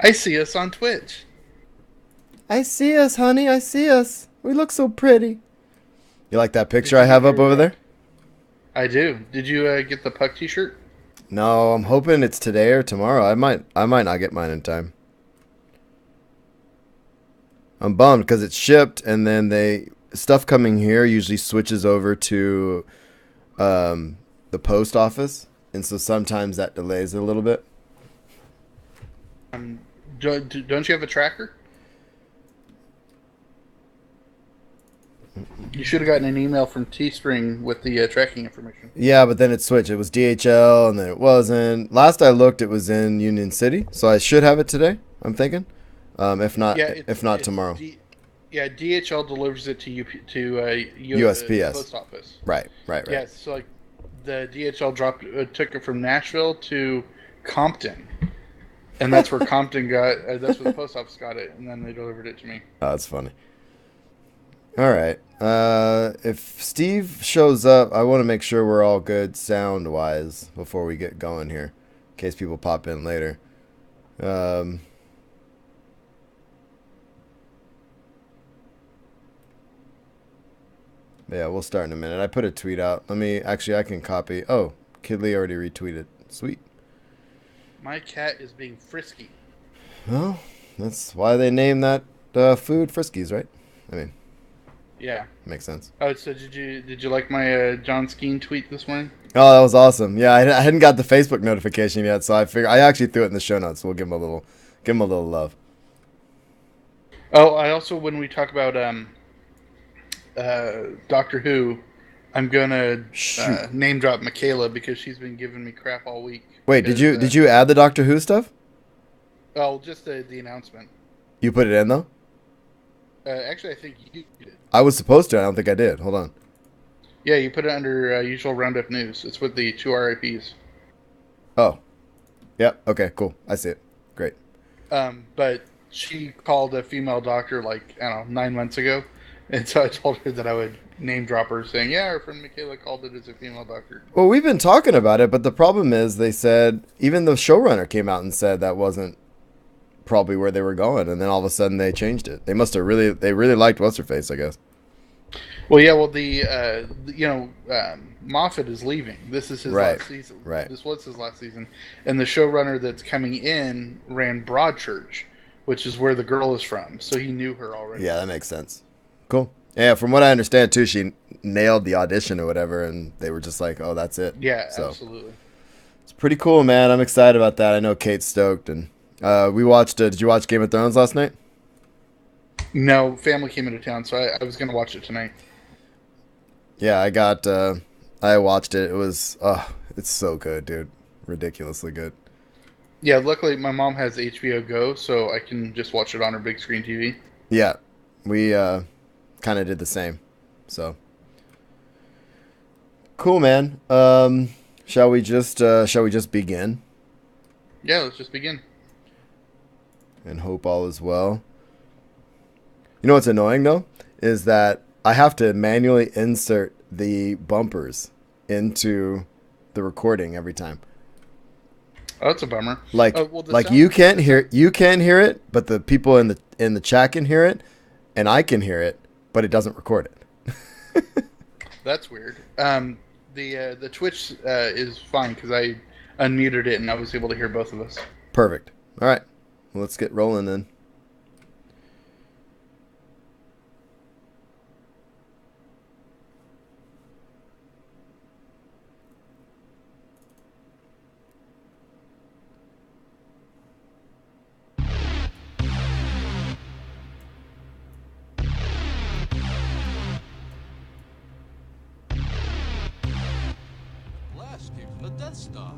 I see us on Twitch. I see us, honey. I see us. We look so pretty. You like that picture Did I you have get up over there? I do. Did you get the Puck T-shirt? No, I'm hoping it's today or tomorrow. I might not get mine in time. I'm bummed because it's shipped, and then stuff coming here usually switches over to the post office, and so sometimes that delays it a little bit. Don't you have a tracker? You should have gotten an email from Teespring with the tracking information. Yeah, but then it switched. It was DHL, and then it wasn't. Last I looked, it was in Union City, so I should have it today. I'm thinking, if not, Yeah, if not tomorrow. Yeah, DHL delivers it to USPS. post office. Right. Yeah, so like the DHL took it from Nashville to Compton, and that's where Compton got. That's where the post office got it, and then they delivered it to me. Oh, that's funny. All right. If Steve shows up, I want to make sure we're all good sound-wise before we get going here, in case people pop in later. Yeah, we'll start in a minute. I put a tweet out. I can copy. Oh, Kidley already retweeted. Sweet. My cat is being frisky. Well, that's why they named that food Friskies, right? I mean, yeah, makes sense. Oh, so did you like my John Skeen tweet this morning? Oh, that was awesome. Yeah, I hadn't got the Facebook notification yet, so I actually threw it in the show notes. So we'll give him a little love. Oh, I also, when we talk about Doctor Who, I'm gonna name drop Michaela because she's been giving me crap all week. Wait, did you add the Doctor Who stuff? Oh, just the announcement. You put it in though? Actually, I think you did. I was supposed to. I don't think I did. Hold on. Yeah, you put it under usual Roundup News. It's with the 2 RIPs. Oh. Yep. Okay. Cool. I see it. Great. But she called a female doctor like, I don't know, 9 months ago, and so I told her that I would name drop her, saying, "Yeah, our friend Michaela called it as a female doctor." Well, we've been talking about it, but the problem is they said even the showrunner came out and said that wasn't probably where they were going, and then all of a sudden they changed it. They must have really liked what's her face, I guess. Well, yeah. Well, Moffat is leaving. This is his last season. Right. This was his last season, and the showrunner that's coming in ran Broadchurch, which is where the girl is from. So he knew her already. Yeah, that makes sense. Cool. Yeah, from what I understand too, she nailed the audition or whatever, and they were just like, "Oh, that's it." Yeah, so, absolutely. It's pretty cool, man. I'm excited about that. I know Kate's stoked, and we watched. Did you watch Game of Thrones last night? No, family came into town, so I was going to watch it tonight. Yeah, I watched it. It was, it's so good, dude. Ridiculously good. Yeah, luckily my mom has HBO Go, so I can just watch it on her big screen TV. Yeah, we kind of did the same. So cool, man. Shall we just begin? Yeah, let's just begin. And hope all is well. You know what's annoying though is that I have to manually insert the bumpers into the recording every time. Oh, that's a bummer. Like you can't hear it, but the people in the chat can hear it, and I can hear it, but it doesn't record it. That's weird. The Twitch is fine because I unmuted it and I was able to hear both of us. Perfect. All right, well, let's get rolling then. Death Star.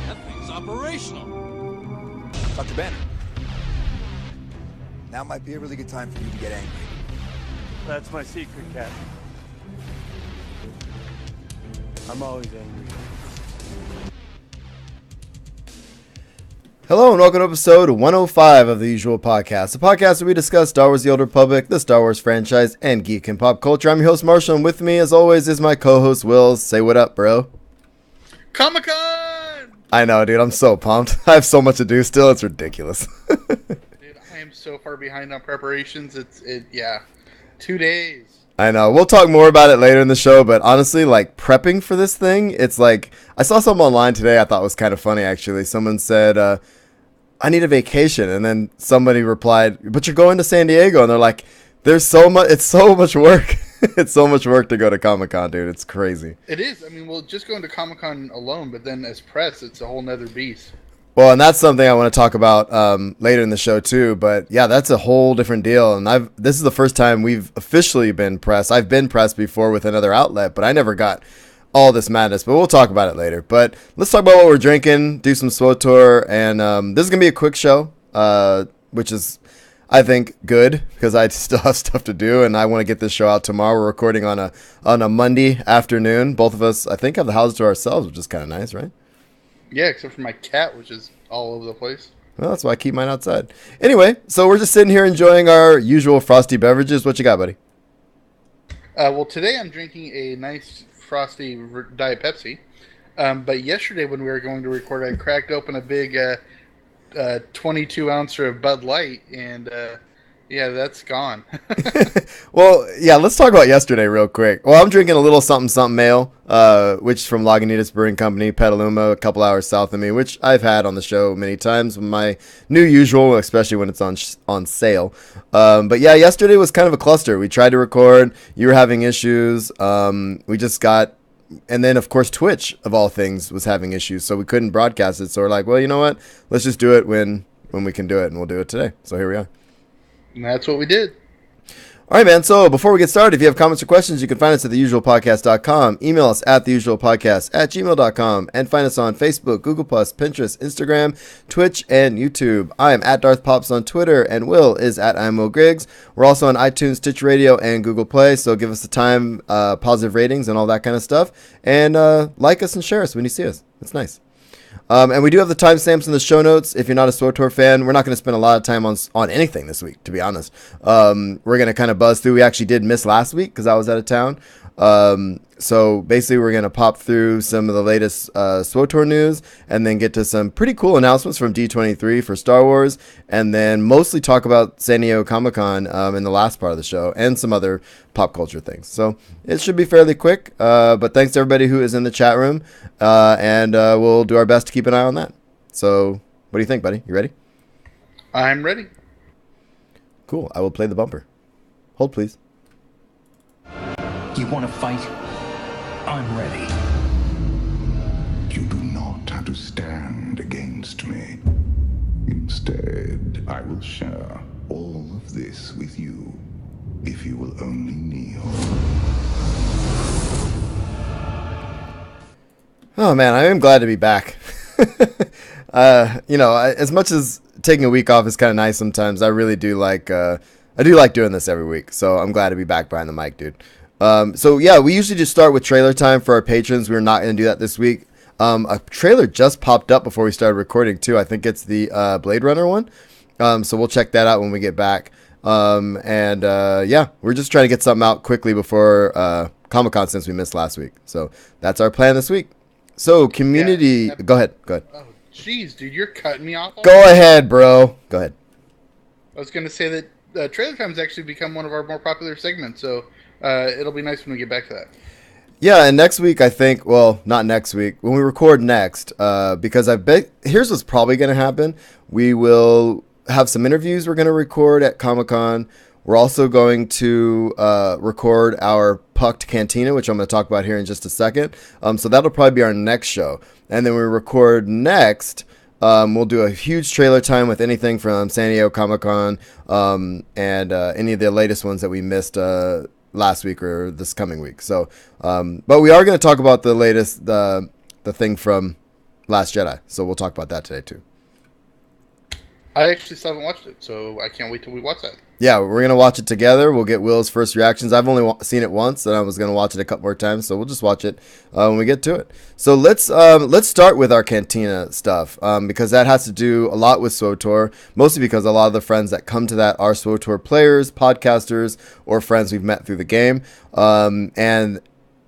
That thing's operational. Dr. Banner. Now might be a really good time for you to get angry. That's my secret, Captain. I'm always angry. Hello and welcome to episode 105 of the Usual Podcast, a podcast where we discuss Star Wars: The Old Republic, the Star Wars franchise, and geek and pop culture. I'm your host Marshall, and with me, as always, is my co-host Will. Say what up, bro. Comic-Con! I know, dude. I'm so pumped. I have so much to do still. It's ridiculous. Dude, I am so far behind on preparations. Yeah, 2 days. I know. We'll talk more about it later in the show, but honestly, like prepping for this thing, it's like I saw something online today I thought was kind of funny actually. Someone said, I need a vacation, and then somebody replied, but you're going to San Diego, and they're like, there's so much, it's so much work. It's so much work to go to Comic-Con, dude. It's crazy. It is. I mean, well, just going to Comic-Con alone, but then as press, it's a whole nother beast. Well, and that's something I want to talk about later in the show too. But yeah, that's a whole different deal. And this is the first time we've officially been pressed. I've been pressed before with another outlet, but I never got all this madness. But we'll talk about it later. But let's talk about what we're drinking, do some SWTOR, and this is gonna be a quick show, which is, I think, good because I still have stuff to do, and I want to get this show out tomorrow. We're recording on a Monday afternoon. Both of us, I think, have the house to ourselves, which is kind of nice, right? Yeah, except for my cat, which is all over the place. Well, that's why I keep mine outside. Anyway, so we're just sitting here enjoying our usual frosty beverages. What you got, buddy? Well, today I'm drinking a nice frosty Diet Pepsi. But yesterday when we were going to record, I cracked open a big 22-ouncer of Bud Light, and yeah, that's gone. Well, yeah, let's talk about yesterday real quick. Well, I'm drinking a little something ale, which is from Lagunitas Brewing Company, Petaluma, a couple hours south of me, which I've had on the show many times. My new usual, especially when it's on sale. But yeah, yesterday was kind of a cluster. We tried to record. You were having issues. We just got... And then, of course, Twitch, of all things, was having issues, so we couldn't broadcast it. So we're like, well, you know what? Let's just do it when we can do it, and we'll do it today. So here we are. And that's what we did. All right, man. So before we get started, if you have comments or questions, you can find us at theusualpodcast.com. Email us at theusualpodcast@gmail.com. And find us on Facebook, Google+, Pinterest, Instagram, Twitch, and YouTube. I am at Darth Pops on Twitter, and Will is at IMO Griggs. We're also on iTunes, Stitch Radio, and Google Play. So give us the time, positive ratings, and all that kind of stuff. And like us and share us when you see us. It's nice. And we do have the timestamps in the show notes. If you're not a SWTOR fan, we're not going to spend a lot of time on anything this week, to be honest. We're going to kind of buzz through. We actually did miss last week because I was out of town. So basically, we're going to pop through some of the latest SWTOR news and then get to some pretty cool announcements from D23 for Star Wars, and then mostly talk about San Diego Comic-Con in the last part of the show and some other pop culture things. So it should be fairly quick, but thanks to everybody who is in the chat room, and we'll do our best to keep an eye on that. So what do you think, buddy? You ready? I'm ready. Cool. I will play the bumper. Hold, please. You want to fight? I'm ready. You do not have to stand against me. Instead, I will share all of this with you, if you will only kneel. Oh man, I am glad to be back. As much as taking a week off is kind of nice sometimes, I really do like doing this every week. So I'm glad to be back behind the mic, dude. So yeah, we usually just start with trailer time for our patrons. We're not going to do that this week. A trailer just popped up before we started recording too. I think it's the Blade Runner one. So we'll check that out when we get back. Yeah, we're just trying to get something out quickly before Comic-Con since we missed last week. So that's our plan this week. So community, Yeah. Go ahead. Oh, jeez, dude, you're cutting me off. Go ahead, bro. Go ahead. I was going to say that Trailer Time's actually become one of our more popular segments, so it'll be nice when we get back to that. Yeah, and next week, I think, well, not next week, when we record next, because I bet, here's what's probably going to happen. We will have some interviews we're going to record at Comic-Con. We're also going to record our Pucked Cantina, which I'm going to talk about here in just a second. So that'll probably be our next show. And then we record next, we'll do a huge trailer time with anything from San Diego Comic-Con and any of the latest ones that we missed last week or this coming week. So, but we are going to talk about the latest, the thing from Last Jedi. So we'll talk about that today too. I actually still haven't watched it, so I can't wait till we watch that. Yeah, we're going to watch it together. We'll get Will's first reactions. I've only seen it once, and I was going to watch it a couple more times, so we'll just watch it when we get to it. So let's start with our Cantina stuff, because that has to do a lot with SWTOR, mostly because a lot of the friends that come to that are SWTOR players, podcasters, or friends we've met through the game. And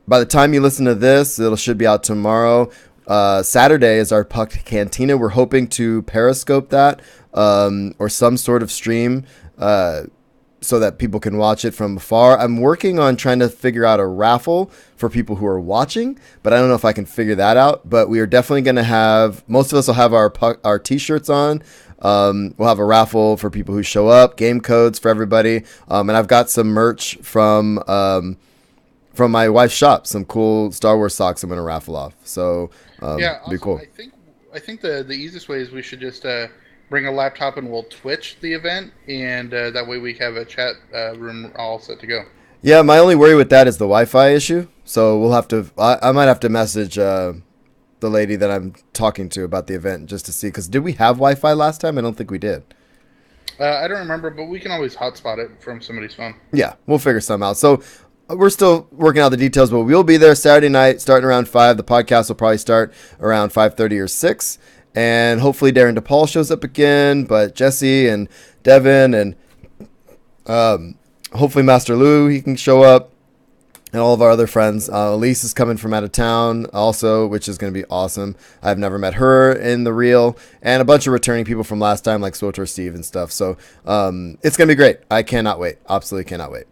by the time you listen to this, it should be out tomorrow. Saturday is our Pucked Cantina. We're hoping to Periscope that or some sort of stream so that people can watch it from afar. I'm working on trying to figure out a raffle for people who are watching, but I don't know if I can figure that out. But we are definitely going to have, most of us will have our T-shirts on. We'll have a raffle for people who show up, game codes for everybody. And I've got some merch from my wife's shop, some cool Star Wars socks I'm going to raffle off. So Yeah, also, be cool. I think the easiest way is we should just bring a laptop and we'll Twitch the event, and that way we have a chat room all set to go. Yeah, my only worry with that is the Wi-Fi issue. So we'll have to. I might have to message the lady that I'm talking to about the event just to see. Because did we have Wi-Fi last time? I don't think we did. I don't remember, but we can always hotspot it from somebody's phone. Yeah, we'll figure something out. So we're still working out the details, but we'll be there Saturday night, starting around 5. The podcast will probably start around 5:30 or 6. And hopefully Darren DePaul shows up again, but Jesse and Devin and hopefully Master Lou, he can show up, and all of our other friends. Elise is coming from out of town also, which is going to be awesome. I've never met her in the real, and a bunch of returning people from last time, like Swotor Steve and stuff. So it's going to be great. I cannot wait. Absolutely cannot wait.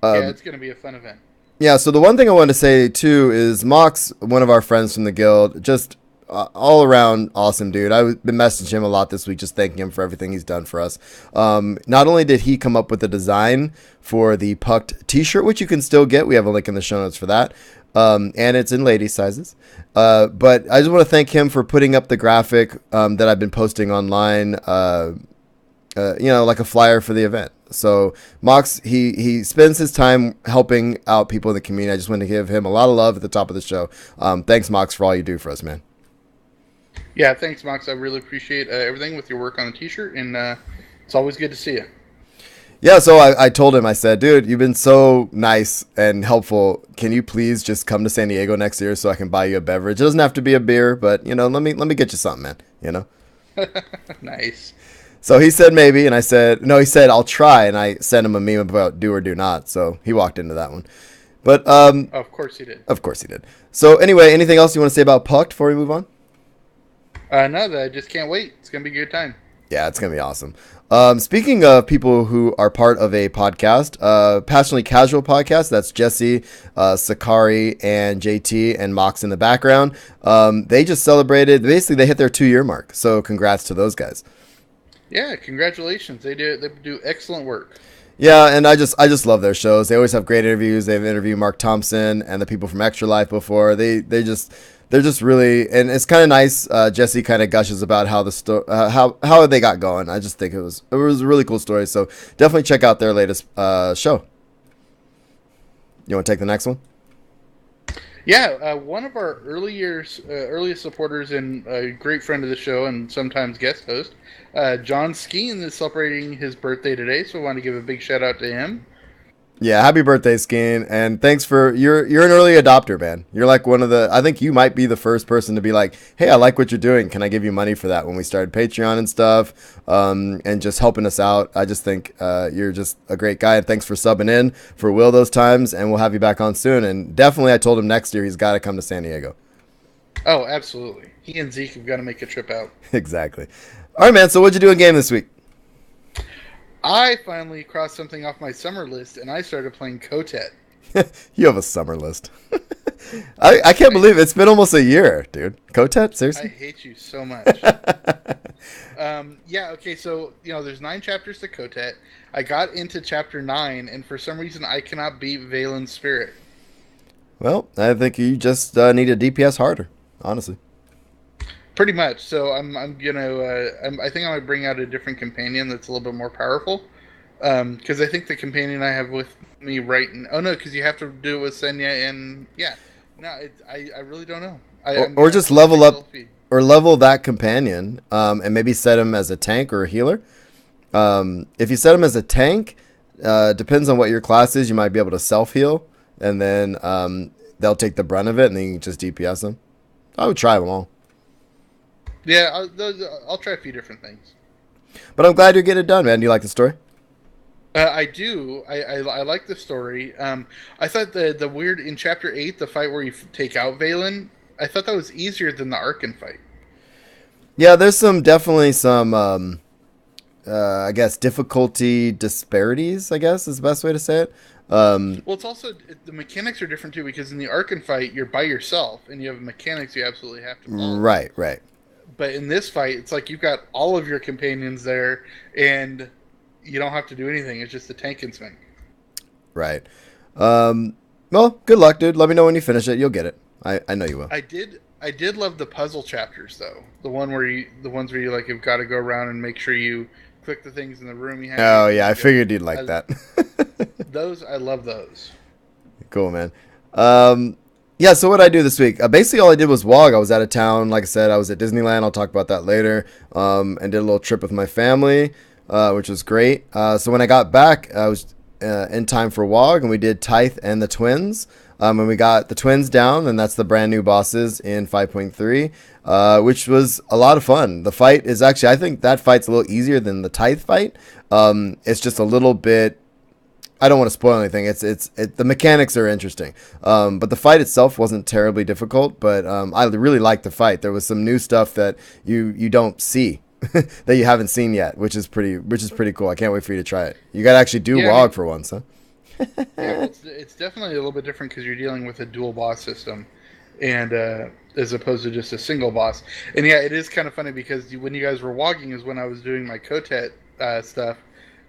Yeah, it's going to be a fun event. Yeah, so the one thing I wanted to say, too, is Mox, one of our friends from the guild, just all around awesome dude. I've been messaging him a lot this week, just thanking him for everything he's done for us. Not only did he come up with the design for the Pucked t-shirt, which you can still get, we have a link in the show notes for that, and it's in lady sizes, but I just want to thank him for putting up the graphic that I've been posting online, like a flyer for the event. So Mox, he spends his time helping out people in the community. I just want to give him a lot of love at the top of the show. Thanks, Mox, for all you do for us, man. Yeah, thanks, Mox. I really appreciate everything with your work on the t-shirt, and it's always good to see you. Yeah, so I told him, I said, dude, you've been so nice and helpful. Can you please just come to San Diego next year so I can buy you a beverage? It doesn't have to be a beer, but, let me get you something, man, Nice. So he said maybe, and I said, no, he said, I'll try, and I sent him a meme about do or do not, so he walked into that one. But of course he did. Of course he did. So anyway, anything else you want to say about Pucked before we move on? No, I just can't wait. It's going to be a good time. Yeah, it's going to be awesome. Speaking of people who are part of a podcast, Passionately Casual podcast, that's Jesse, Sakari, and JT, and Mox in the background. They just celebrated, basically they hit their 2-year mark. So congrats to those guys. Yeah, congratulations. They do excellent work. Yeah, and I just love their shows. They always have great interviews. They've interviewed Mark Thompson and the people from Extra Life before. They're just really, and it's kind of nice. Jesse kind of gushes about how how they got going. I just think it was a really cool story. So definitely check out their latest show. You want to take the next one? Yeah, one of our earliest supporters and a great friend of the show and sometimes guest host, John Skeen, is celebrating his birthday today, so I want to give a big shout out to him. Yeah, happy birthday, Skeen, and thanks for you're an early adopter, man. You're like one of the, I think you might be the first person to be like, hey, I like what you're doing. Can I give you money for that? When we started Patreon and stuff, and just helping us out. I just think you're just a great guy, and thanks for subbing in for Will those times, and we'll have you back on soon. And definitely, I told him next year he's got to come to San Diego. Oh, absolutely. He and Zeke have got to make a trip out. Exactly. All right, man. So what'd you do in game this week? I finally crossed something off my summer list, and I started playing Kotet. You have a summer list. I can't believe it's been almost a year, dude. Kotet? Seriously? I hate you so much. Yeah, okay, so, there's 9 chapters to Kotet. I got into chapter 9, and for some reason I cannot beat Valen's spirit. Well, I think you just need to DPS harder, honestly. Pretty much. So I think I might bring out a different companion that's a little bit more powerful. Because I think the companion I have with me because you have to do it with Senya and I really don't know. Or just level up or level that companion, and maybe set him as a tank or a healer. If you set him as a tank, depends on what your class is. You might be able to self heal, and then they'll take the brunt of it, and then you can just DPS them. I would try them all. Yeah, I'll try a few different things. But I'm glad you're getting it done, man. Do you like the story? I do. I like the story. I thought the weird in chapter 8, the fight where you take out Valen, that was easier than the Arkan fight. Yeah, there's definitely some I guess difficulty disparities, I guess is the best way to say it. Well, it's also the mechanics are different too, because in the Arkan fight you're by yourself and you have mechanics you absolutely have to follow. Right. But in this fight, it's like you've got all of your companions there, and you don't have to do anything. It's just the tank and swing. Right. Well, good luck, dude. Let me know when you finish it. You'll get it. I know you will. I did love the puzzle chapters though. The ones where you like have got to go around and make sure you click the things in the room you have. Oh yeah, I figured you'd like that. I love those. Cool, man. Yeah, so what I do this week? Basically, all I did was WOG. I was out of town. Like I said, I was at Disneyland. I'll talk about that later. And did a little trip with my family, which was great. So when I got back, I was in time for WOG, and we did Tithe and the Twins. And we got the Twins down, and that's the brand new bosses in 5.3, which was a lot of fun. The fight is actually, I think that fight's a little easier than the Tithe fight. It's just a little bit. I don't want to spoil anything. The mechanics are interesting, but the fight itself wasn't terribly difficult. But I really liked the fight. There was some new stuff that you don't see that you haven't seen yet, which is pretty cool. I can't wait for you to try it. You got to actually do WOG for once, huh? Yeah, it's definitely a little bit different because you're dealing with a dual boss system, and as opposed to just a single boss. And yeah, it is kind of funny because when you guys were WOGing is when I was doing my Kotet stuff,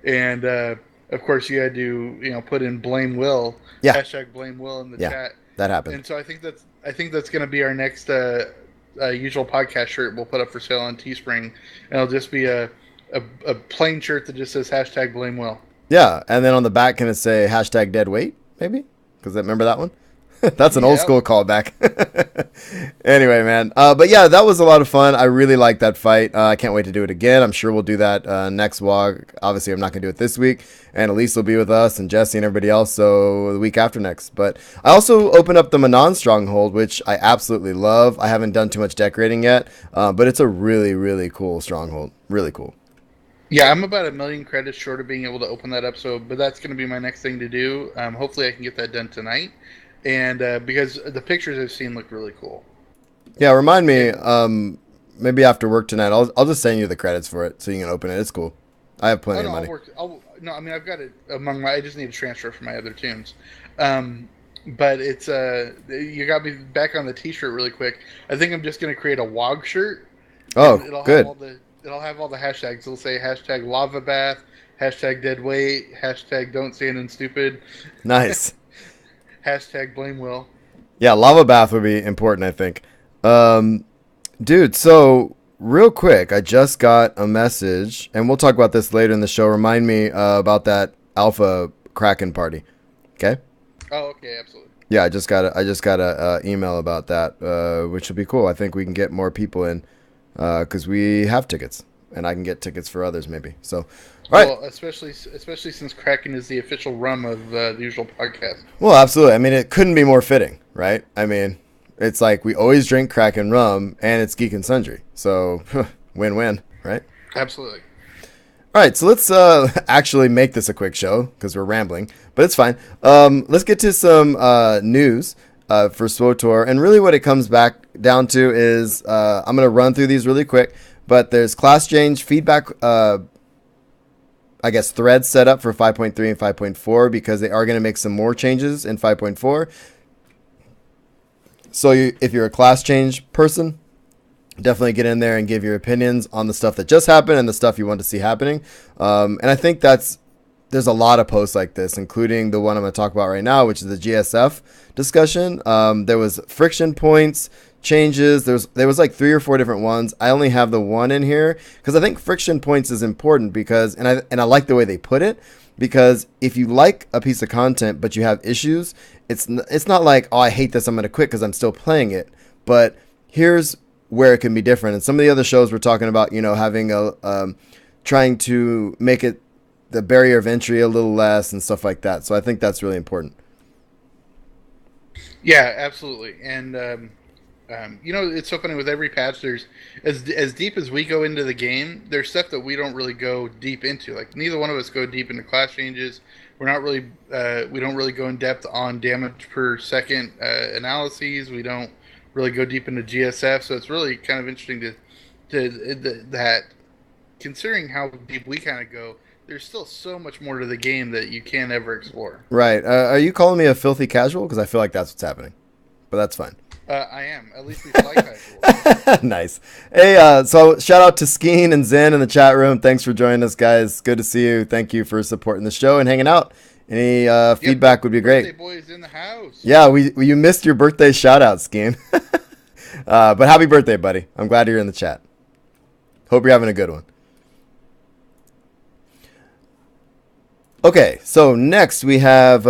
and of course you had to put in blame Will, hashtag blame Will in the chat. That happened. And so I think that's going to be our next usual podcast shirt we'll put up for sale on Teespring, and it'll just be a plain shirt that just says hashtag blame Will. Yeah, and then on the back, can it say hashtag dead weight, maybe? Because remember that one? That's an old school callback. Anyway, man. But yeah, that was a lot of fun. I really liked that fight. I can't wait to do it again. I'm sure we'll do that next WOG. Obviously, I'm not going to do it this week. And Elise will be with us, and Jesse and everybody else, so the week after next. But I also opened up the Manon Stronghold, which I absolutely love. I haven't done too much decorating yet, but it's a really, really cool stronghold. Really cool. Yeah, I'm about 1 million credits short of being able to open that up, but that's going to be my next thing to do. Hopefully I can get that done tonight, and because the pictures I've seen look really cool. Yeah, remind me, maybe after work tonight, I'll just send you the credits for it so you can open it. It's cool. I have plenty of money. I've got it I just need to transfer from my other tunes. But it's you got me back on the t-shirt really quick. I think I'm just going to create a WOG shirt. Oh, good. It'll have all the hashtags. It'll say hashtag lava bath, hashtag dead weight, hashtag don't stand in stupid. Nice. Hashtag blame Will. Yeah, lava bath would be important, I think. Dude, so real quick, I just got a message, and we'll talk about this later in the show. Remind me about that Alpha Kraken party. Okay? Oh, okay, absolutely. Yeah, I just got a email about that, which will be cool. I think we can get more people in. Because we have tickets, and I can get tickets for others maybe. So, all right. Well, especially since Kraken is the official rum of the usual podcast. Well, absolutely. I mean, it couldn't be more fitting, right? I mean, it's like we always drink Kraken rum, and it's Geek and Sundry. So, win-win, right? Absolutely. All right, so let's actually make this a quick show because we're rambling, but it's fine. Let's get to some news. For SWTOR, and really what it comes back down to is I'm going to run through these really quick, but there's class change feedback, I guess, threads set up for 5.3 and 5.4 because they are going to make some more changes in 5.4. So if you're a class change person, definitely get in there and give your opinions on the stuff that just happened and the stuff you want to see happening. And I think there's a lot of posts like this, including the one I'm going to talk about right now, which is the GSF discussion. There was friction points changes. There was like 3 or 4 different ones. I only have the one in here because I think friction points is important because, and I like the way they put it, because if you like a piece of content but you have issues, it's not like, oh, I hate this, I'm going to quit because I'm still playing it. But here's where it can be different. And some of the other shows we're talking about, having trying to make it the barrier of entry a little less and stuff like that. So I think that's really important. Yeah, absolutely. And it's so funny with every patch. There's as deep as we go into the game, there's stuff that we don't really go deep into. Like neither one of us go deep into class changes. We're not really we don't really go in depth on damage per second analyses. We don't really go deep into GSF. So it's really kind of interesting that considering how deep we kind of go, there's still so much more to the game that you can't ever explore. Right. Are you calling me a filthy casual? Because I feel like that's what's happening. But that's fine. I am. At least we fly casual. Nice. Hey, so shout out to Skeen and Zen in the chat room. Thanks for joining us, guys. Good to see you. Thank you for supporting the show and hanging out. Any feedback would be great. Birthday boy is in the house. Yeah, you missed your birthday shout out, Skeen. But happy birthday, buddy. I'm glad you're in the chat. Hope you're having a good one. Okay, so next we have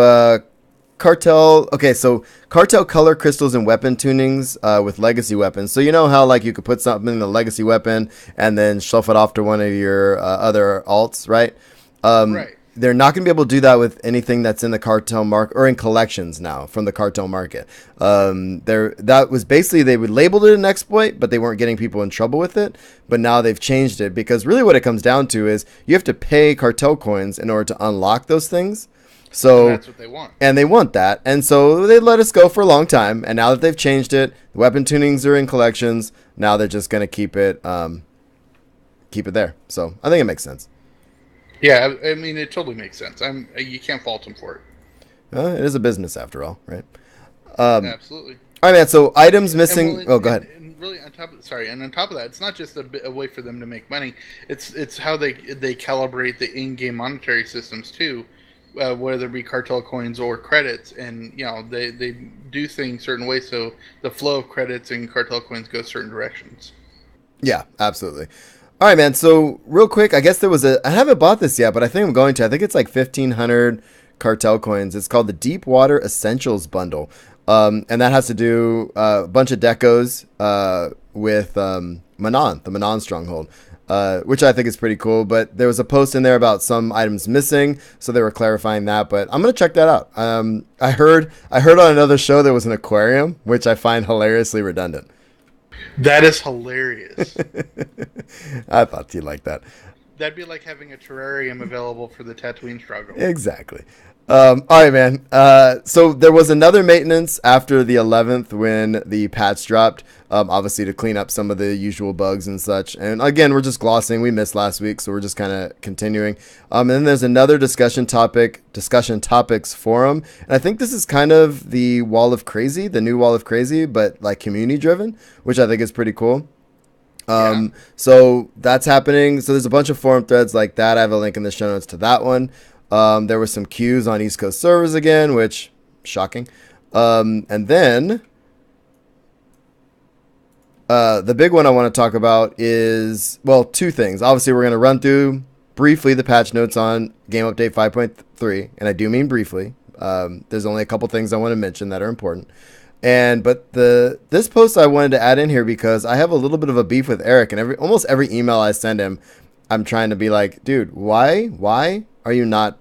Cartel. Okay, so Cartel color crystals and weapon tunings with legacy weapons. So you know how like you could put something in the legacy weapon and then shuffle it off to one of your other alts, right? Right. They're not going to be able to do that with anything that's in the Cartel market or in collections now from the Cartel market. That was basically, they would label it an exploit, but they weren't getting people in trouble with it. But now they've changed it because really what it comes down to is you have to pay Cartel coins in order to unlock those things. So And that's what they want. And they want that. And so they let us go for a long time. And now that they've changed it, the weapon tunings are in collections. Now they're just going to keep it there. So I think it makes sense. Yeah, I mean, it totally makes sense. You can't fault them for it. It is a business after all, right? Absolutely. All right, man. So items missing. Go ahead. And really, on top of that, it's not just a way for them to make money. It's how they calibrate the in-game monetary systems too, whether it be cartel coins or credits, and they do things certain ways so the flow of credits and cartel coins go certain directions. Yeah, absolutely. All right, man. So real quick, I guess I haven't bought this yet, but I think I'm going to. I think it's like 1,500 cartel coins. It's called the Deepwater Essentials Bundle. And that has to do a bunch of decos with Manon, the Manon Stronghold, which I think is pretty cool. But there was a post in there about some items missing, so they were clarifying that. But I'm going to check that out. I heard on another show there was an aquarium, which I find hilariously redundant. That is hilarious. I thought you'd like that. That'd be like having a terrarium available for the Tatooine struggle. Exactly. All right, man. So there was another maintenance after the 11th when the patch dropped, obviously to clean up some of the usual bugs and such. And again, we're just glossing. We missed last week, so we're just kind of continuing. And then there's another discussion topics forum. And I think this is kind of the Wall of Crazy, the new Wall of Crazy, but like community driven, which I think is pretty cool. So that's happening. So there's a bunch of forum threads like that. I have a link in the show notes to that one. There were some queues on East Coast servers again, which shocking. And then the big one I want to talk about is, well, two things. Obviously, we're going to run through briefly the patch notes on Game Update 5.3, and I do mean briefly. There's only a couple things I want to mention that are important. But this post I wanted to add in here because I have a little bit of a beef with Eric, and almost every email I send him, I'm trying to be like, dude, why are you not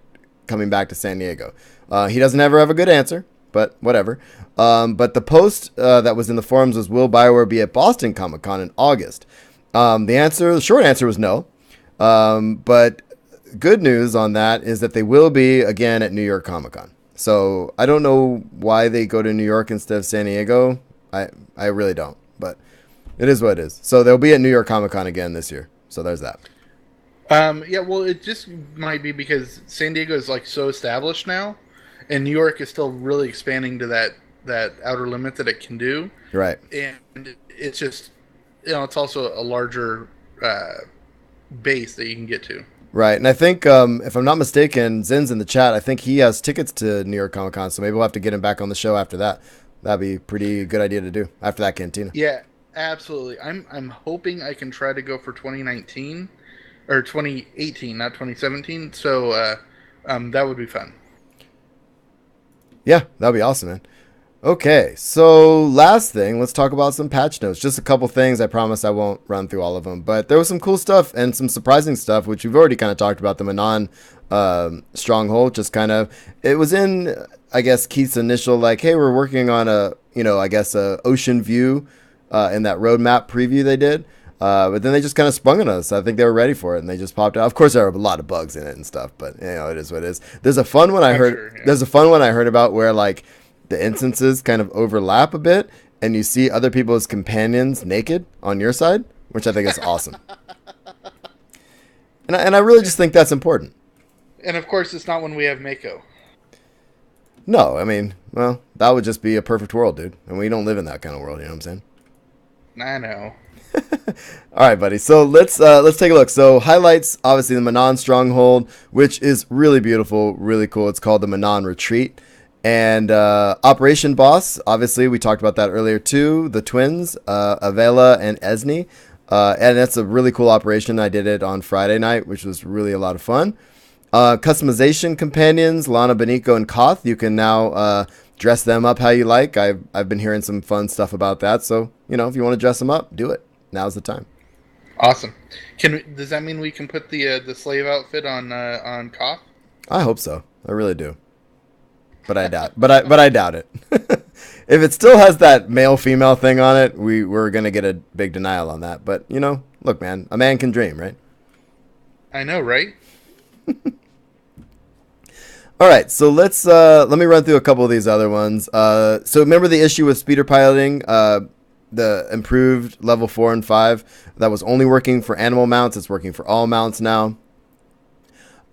coming back to San Diego? He doesn't ever have a good answer, but whatever. But the post that was in the forums was, will BioWare be at Boston Comic Con in August? The short answer was no. But good news on that is that they will be again at New York Comic Con. So I don't know why they go to New York instead of San Diego. I really don't, but it is what it is. So they'll be at New York Comic Con again this year. So there's that. Yeah, well, it just might be because San Diego is like so established now, and New York is still really expanding to that outer limit that it can do. Right. And it's just, it's also a larger base that you can get to. Right, and I think, if I'm not mistaken, Zen's in the chat. I think he has tickets to New York Comic Con, so maybe we'll have to get him back on the show after that. That'd be a pretty good idea to do after that cantina. Yeah, absolutely. I'm hoping I can try to go for 2019 or 2018, not 2017. So that would be fun. Yeah, that'd be awesome, man. Okay, so last thing, let's talk about some patch notes. Just a couple things. I promise I won't run through all of them, but there was some cool stuff and some surprising stuff, which we've already kind of talked about. The Manon Stronghold, just kind of, it was in, I guess, Keith's initial, like, hey, we're working on a ocean view in that roadmap preview they did. But then they just kind of sprung on us. I think they were ready for it, and they just popped out. Of course, there are a lot of bugs in it and stuff, but it is what it is. There's a fun one I heard. Sure, yeah. There's a fun one I heard about where like the instances kind of overlap a bit, and you see other people's companions naked on your side, which I think is awesome. And I really just think that's important. And of course, it's not when we have Mako. No, I mean, well, that would just be a perfect world, dude. And we don't live in that kind of world, you know what I'm saying? I know. All right, buddy. So let's take a look. So highlights, obviously, the Manon Stronghold, which is really beautiful, really cool. It's called the Manon Retreat. And Operation Boss, obviously, we talked about that earlier too. The twins, Avela and Esne. And that's a really cool operation. I did it on Friday night, which was really a lot of fun. Customization companions, Lana, Beniko, and Koth. You can now dress them up how you like. I've been hearing some fun stuff about that. So, you know, if you want to dress them up, do it. Now's the time. Awesome. Does that mean we can put the slave outfit on Koth? I hope so. I really do. But I doubt. But I doubt it. If it still has that male female thing on it, we're gonna get a big denial on that. But you know, look, man, a man can dream, right? I know, right? All right, so let me run through a couple of these other ones. So remember the issue with speeder piloting, the improved level 4 and 5 that was only working for animal mounts. It's working for all mounts now.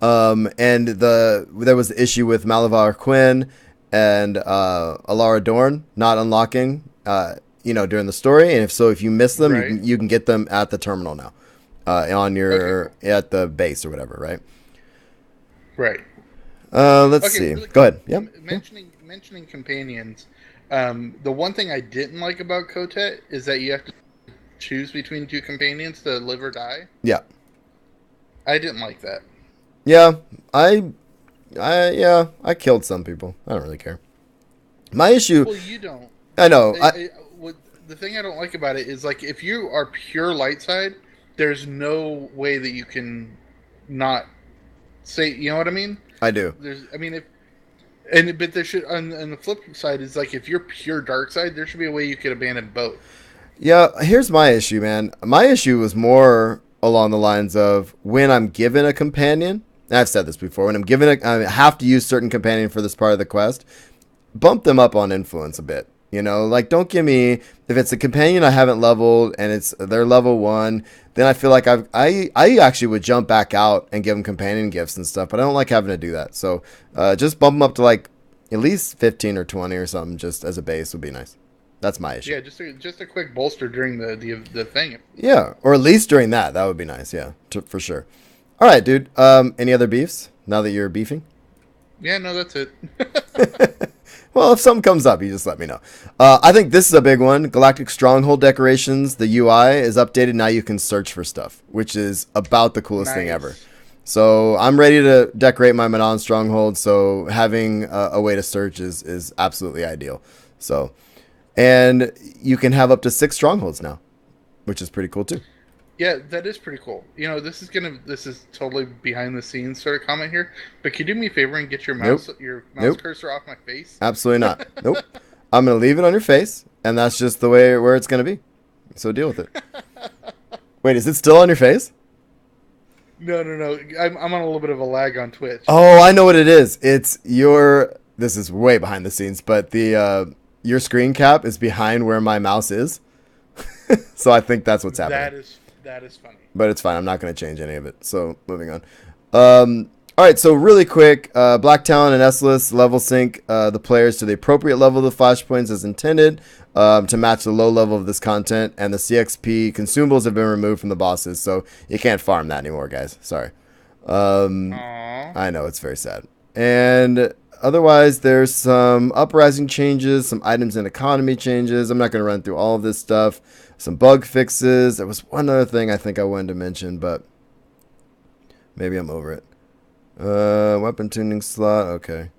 And there was the issue with Malavar Quinn and Alara Dorn not unlocking, during the story. And if you miss them, right, you can get them at the terminal now, at the base or whatever, right? Right. Let's see. Really Go ahead. Yep. Mentioning companions, the one thing I didn't like about Kotet is that you have to choose between two companions to live or die. Yeah. I didn't like that. Yeah, I killed some people. I don't really care. My issue. Well, you don't. I know. The thing I don't like about it is, like, if you are pure light side, there's no way that you can not say. You know what I mean? I do. But there should, on the flip side, is like, if you're pure dark side, there should be a way you could abandon both. Yeah, here's my issue, man. My issue was more along the lines of when I'm given a companion. And I've said this before. When I have to use certain companion for this part of the quest, bump them up on influence a bit. You know, like, don't give me, if it's a companion I haven't leveled and they're level 1, then I feel like I actually would jump back out and give them companion gifts and stuff, but I don't like having to do that. So just bump them up to like at least 15 or 20 or something, just as a base would be nice. That's my issue. Yeah, just a quick bolster during the thing. Yeah, or at least during that would be nice. Yeah, for sure. All right, dude. Any other beefs now that you're beefing? Yeah, no, that's it. Well, if something comes up, you just let me know. I think this is a big one. Galactic Stronghold decorations. The UI is updated. Now you can search for stuff, which is about the coolest thing ever. So I'm ready to decorate my Manon Stronghold. So having a way to search is absolutely ideal. So, and you can have up to 6 strongholds now, which is pretty cool too. Yeah, that is pretty cool. You know, this is totally behind the scenes sort of comment here, but can you do me a favor and get your mouse cursor off my face? Absolutely not. Nope. I'm going to leave it on your face, and that's just the way where it's going to be. So deal with it. Wait, is it still on your face? No. I'm on a little bit of a lag on Twitch. Oh, I know what it is. It's this is way behind the scenes, but your screen cap is behind where my mouse is. So I think that's what's happening. That is funny. But it's fine. I'm not going to change any of it. So moving on. All right. So really quick, Black Talon and Esselis level sync the players to the appropriate level of the flashpoints as intended to match the low level of this content. And the CXP consumables have been removed from the bosses. So you can't farm that anymore, guys. Sorry. I know. It's very sad. And otherwise, there's some uprising changes, some items and economy changes. I'm not going to run through all of this stuff. Some bug fixes. There was one other thing I think I wanted to mention, but maybe I'm over it. Weapon tuning slot. Okay.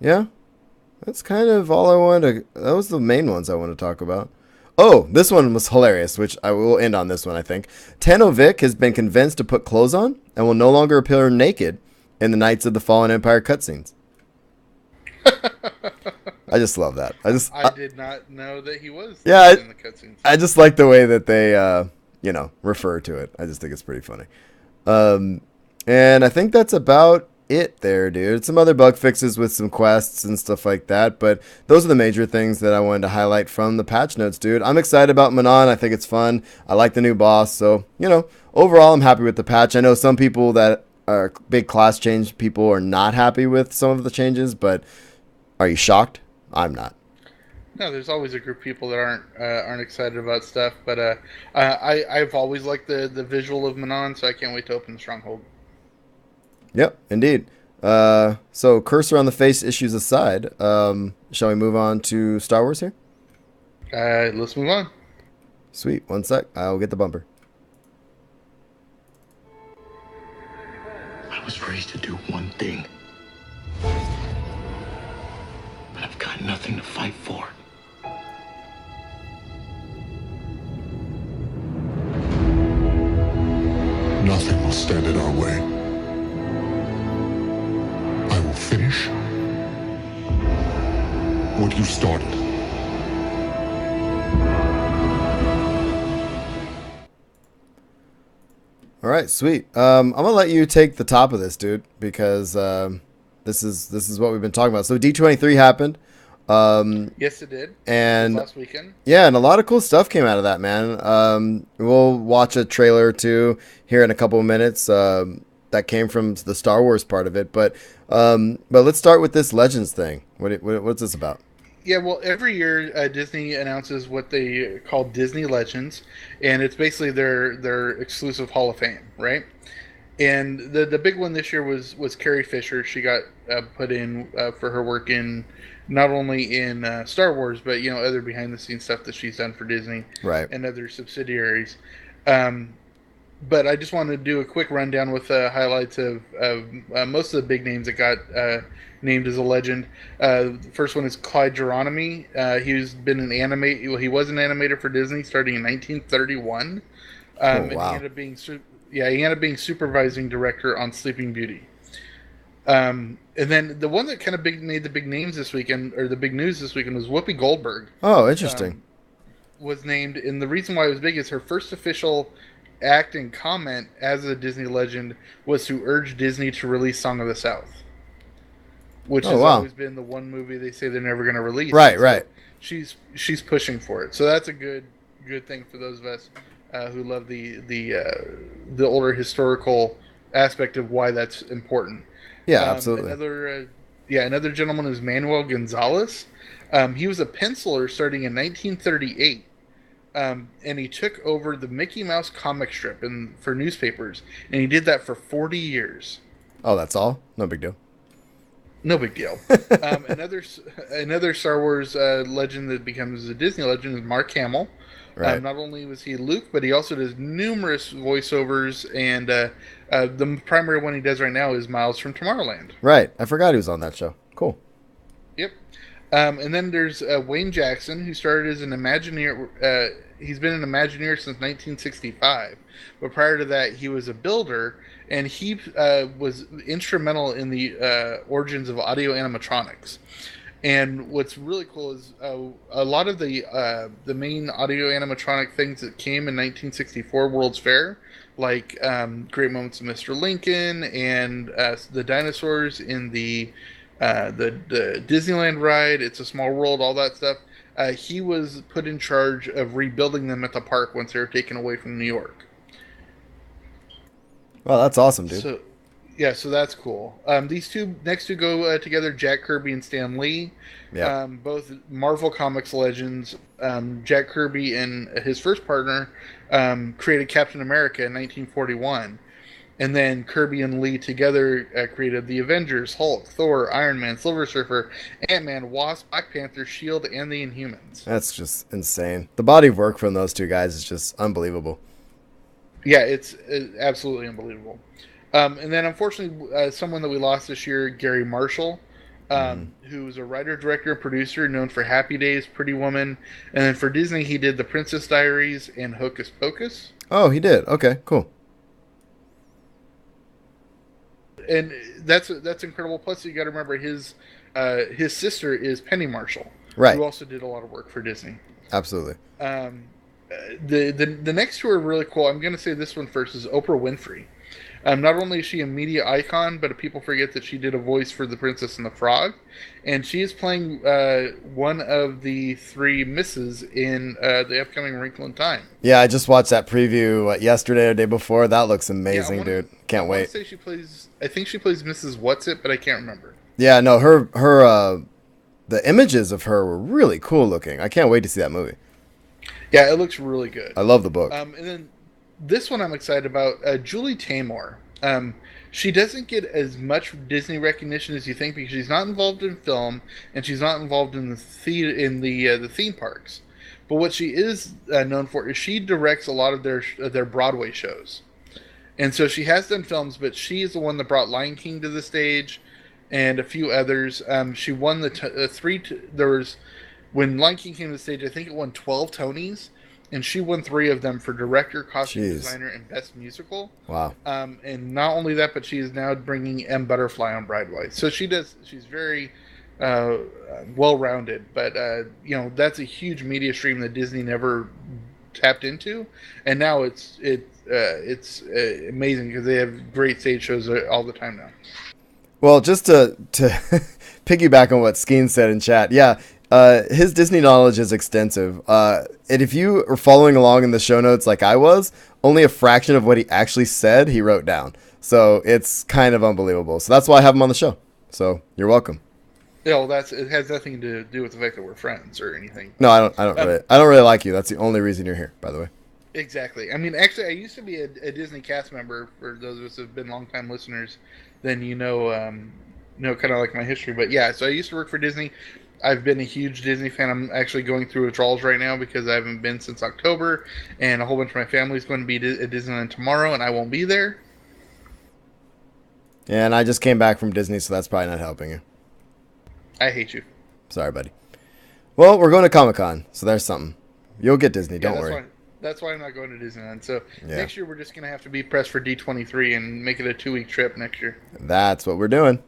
Yeah. That's kind of all I wanted to... That was the main ones I want to talk about. Oh, this one was hilarious, which I will end on this one, I think. Tano Vic has been convinced to put clothes on and will no longer appear naked in the Knights of the Fallen Empire cutscenes. I just love that. I did not know that he was in the cutscenes. I just like the way that they, refer to it. I just think it's pretty funny. And I think that's about it there, dude. Some other bug fixes with some quests and stuff like that, but those are the major things that I wanted to highlight from the patch notes, dude. I'm excited about Manon. I think it's fun. I like the new boss, so, overall I'm happy with the patch. I know some people that are big class change people are not happy with some of the changes, but are you shocked? I'm not. No, there's always a group of people that aren't excited about stuff, but I've always liked the visual of Manon, so I can't wait to open the Stronghold. Yep, indeed. So cursor on the face issues aside, shall we move on to Star Wars here? Let's move on. Sweet. One sec. I'll get the bumper. I was raised to do one thing. But I've got nothing to fight for. Nothing will stand in our way. I will finish what you started. All right, sweet. I'm gonna let you take the top of this, dude, because this is what we've been talking about. So D23 happened. Yes, it did. And last weekend. Yeah, and a lot of cool stuff came out of that, man. We'll watch a trailer or two here in a couple of minutes. That came from the Star Wars part of it, but let's start with this Legends thing. What's this about? Yeah, well, every year Disney announces what they call Disney Legends, and it's basically their exclusive Hall of Fame, right? And the big one this year was Carrie Fisher. She got put in for her work in not only in Star Wars, but other behind the scenes stuff that she's done for Disney, right, and other subsidiaries. But I just wanted to do a quick rundown with highlights of most of the big names that got named as a legend. The first one is Clyde Geronimi. He was an animator for Disney starting in 1931. Wow. And he ended up being supervising director on Sleeping Beauty. And then the one that kind of made the big names this weekend, or the big news this weekend, was Whoopi Goldberg. Oh, interesting. Was named, and the reason why it was big is her first official act and comment as a Disney legend was to urge Disney to release Song of the South, which has always been the one movie they say they're never going to release. Right, right. She's pushing for it, so that's a good thing for those of us who love the older historical aspect of why that's important. Yeah, absolutely. Another gentleman is Manuel Gonzalez. He was a penciler starting in 1938. And he took over the Mickey Mouse comic strip for newspapers, and he did that for 40 years. Oh, that's all? No big deal. No big deal. Another Star Wars legend that becomes a Disney legend is Mark Hamill. Right. Not only was he Luke, but he also does numerous voiceovers, and the primary one he does right now is Miles from Tomorrowland. Right. I forgot he was on that show. Cool. Yep. And then there's Wayne Jackson, who started as an Imagineer. He's been an Imagineer since 1965, but prior to that, he was a builder, and he was instrumental in the origins of audio animatronics. And what's really cool is a lot of the main audio animatronic things that came in 1964 World's Fair, like Great Moments of Mr. Lincoln and the dinosaurs in the Disneyland ride, It's a Small World, all that stuff. He was put in charge of rebuilding them at the park once they were taken away from New York. Well, that's awesome, dude. So that's cool. These next two go together, Jack Kirby and Stan Lee. Yeah. Both Marvel Comics legends. Jack Kirby and his first partner created Captain America in 1941. And then Kirby and Lee together created the Avengers, Hulk, Thor, Iron Man, Silver Surfer, Ant-Man, Wasp, Black Panther, S.H.I.E.L.D., and the Inhumans. That's just insane. The body of work from those two guys is just unbelievable. Yeah, it's absolutely unbelievable. And then, unfortunately, someone that we lost this year, Gary Marshall, who was a writer, director, and producer known for Happy Days, Pretty Woman. And then for Disney, he did The Princess Diaries and Hocus Pocus. Oh, he did. Okay, cool. And that's incredible. Plus, you got to remember his sister is Penny Marshall, right, who also did a lot of work for Disney. Absolutely. The next two are really cool. I'm going to say this one first is Oprah Winfrey. Not only is she a media icon, but people forget that she did a voice for The Princess and the Frog, and she is playing one of the three misses in the upcoming Wrinkle in Time. Yeah, I just watched that preview yesterday or the day before. That looks amazing, dude. Can't wait. Say she plays. I think she plays Mrs. Whatsit, but I can't remember. Yeah, no, her the images of her were really cool looking. I can't wait to see that movie. Yeah, it looks really good. I love the book. And then this one I'm excited about. Julie Taymor. She doesn't get as much Disney recognition as you think because she's not involved in film and she's not involved in the theme parks. But what she is known for is she directs a lot of their Broadway shows, and so she has done films. But she is the one that brought Lion King to the stage, and a few others. She won when Lion King came to the stage. I think it won 12 Tonys. And she won 3 of them for director, costume designer, and best musical. Wow! And not only that, but she is now bringing M. Butterfly on Broadway. So she's very well-rounded. But that's a huge media stream that Disney never tapped into, and now it's amazing because they have great stage shows all the time now. Well, just to piggyback on what Skeen said in chat, yeah. His Disney knowledge is extensive. And if you are following along in the show notes like I was, only a fraction of what he actually said he wrote down. So it's kind of unbelievable. So that's why I have him on the show. So you're welcome. Yeah, well, it has nothing to do with the fact that we're friends or anything. No, I don't really like you. That's the only reason you're here, by the way. Exactly. I mean, actually, I used to be a Disney cast member. For those of us who have been longtime listeners, then kind of like my history. But yeah, so I used to work for Disney. I've been a huge Disney fan. I'm actually going through withdrawals right now because I haven't been since October, and a whole bunch of my family is going to be at Disneyland tomorrow, and I won't be there. Yeah, and I just came back from Disney, so that's probably not helping you. I hate you. Sorry, buddy. Well, we're going to Comic-Con, so there's something. You'll get Disney, don't worry. That's why I'm not going to Disneyland. So next year we're just going to have to be pressed for D23 and make it a 2-week trip next year. That's what we're doing.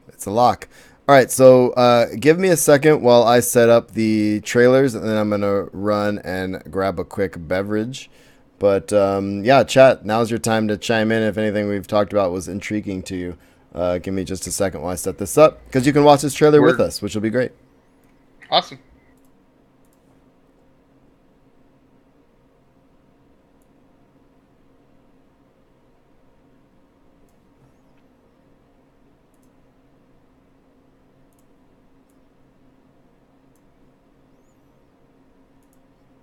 It's a lock. All right, so give me a second while I set up the trailers, and then I'm going to run and grab a quick beverage. But, yeah, chat, now's your time to chime in if anything we've talked about was intriguing to you. Give me just a second while I set this up, because you can watch this trailer with us, which will be great. Awesome.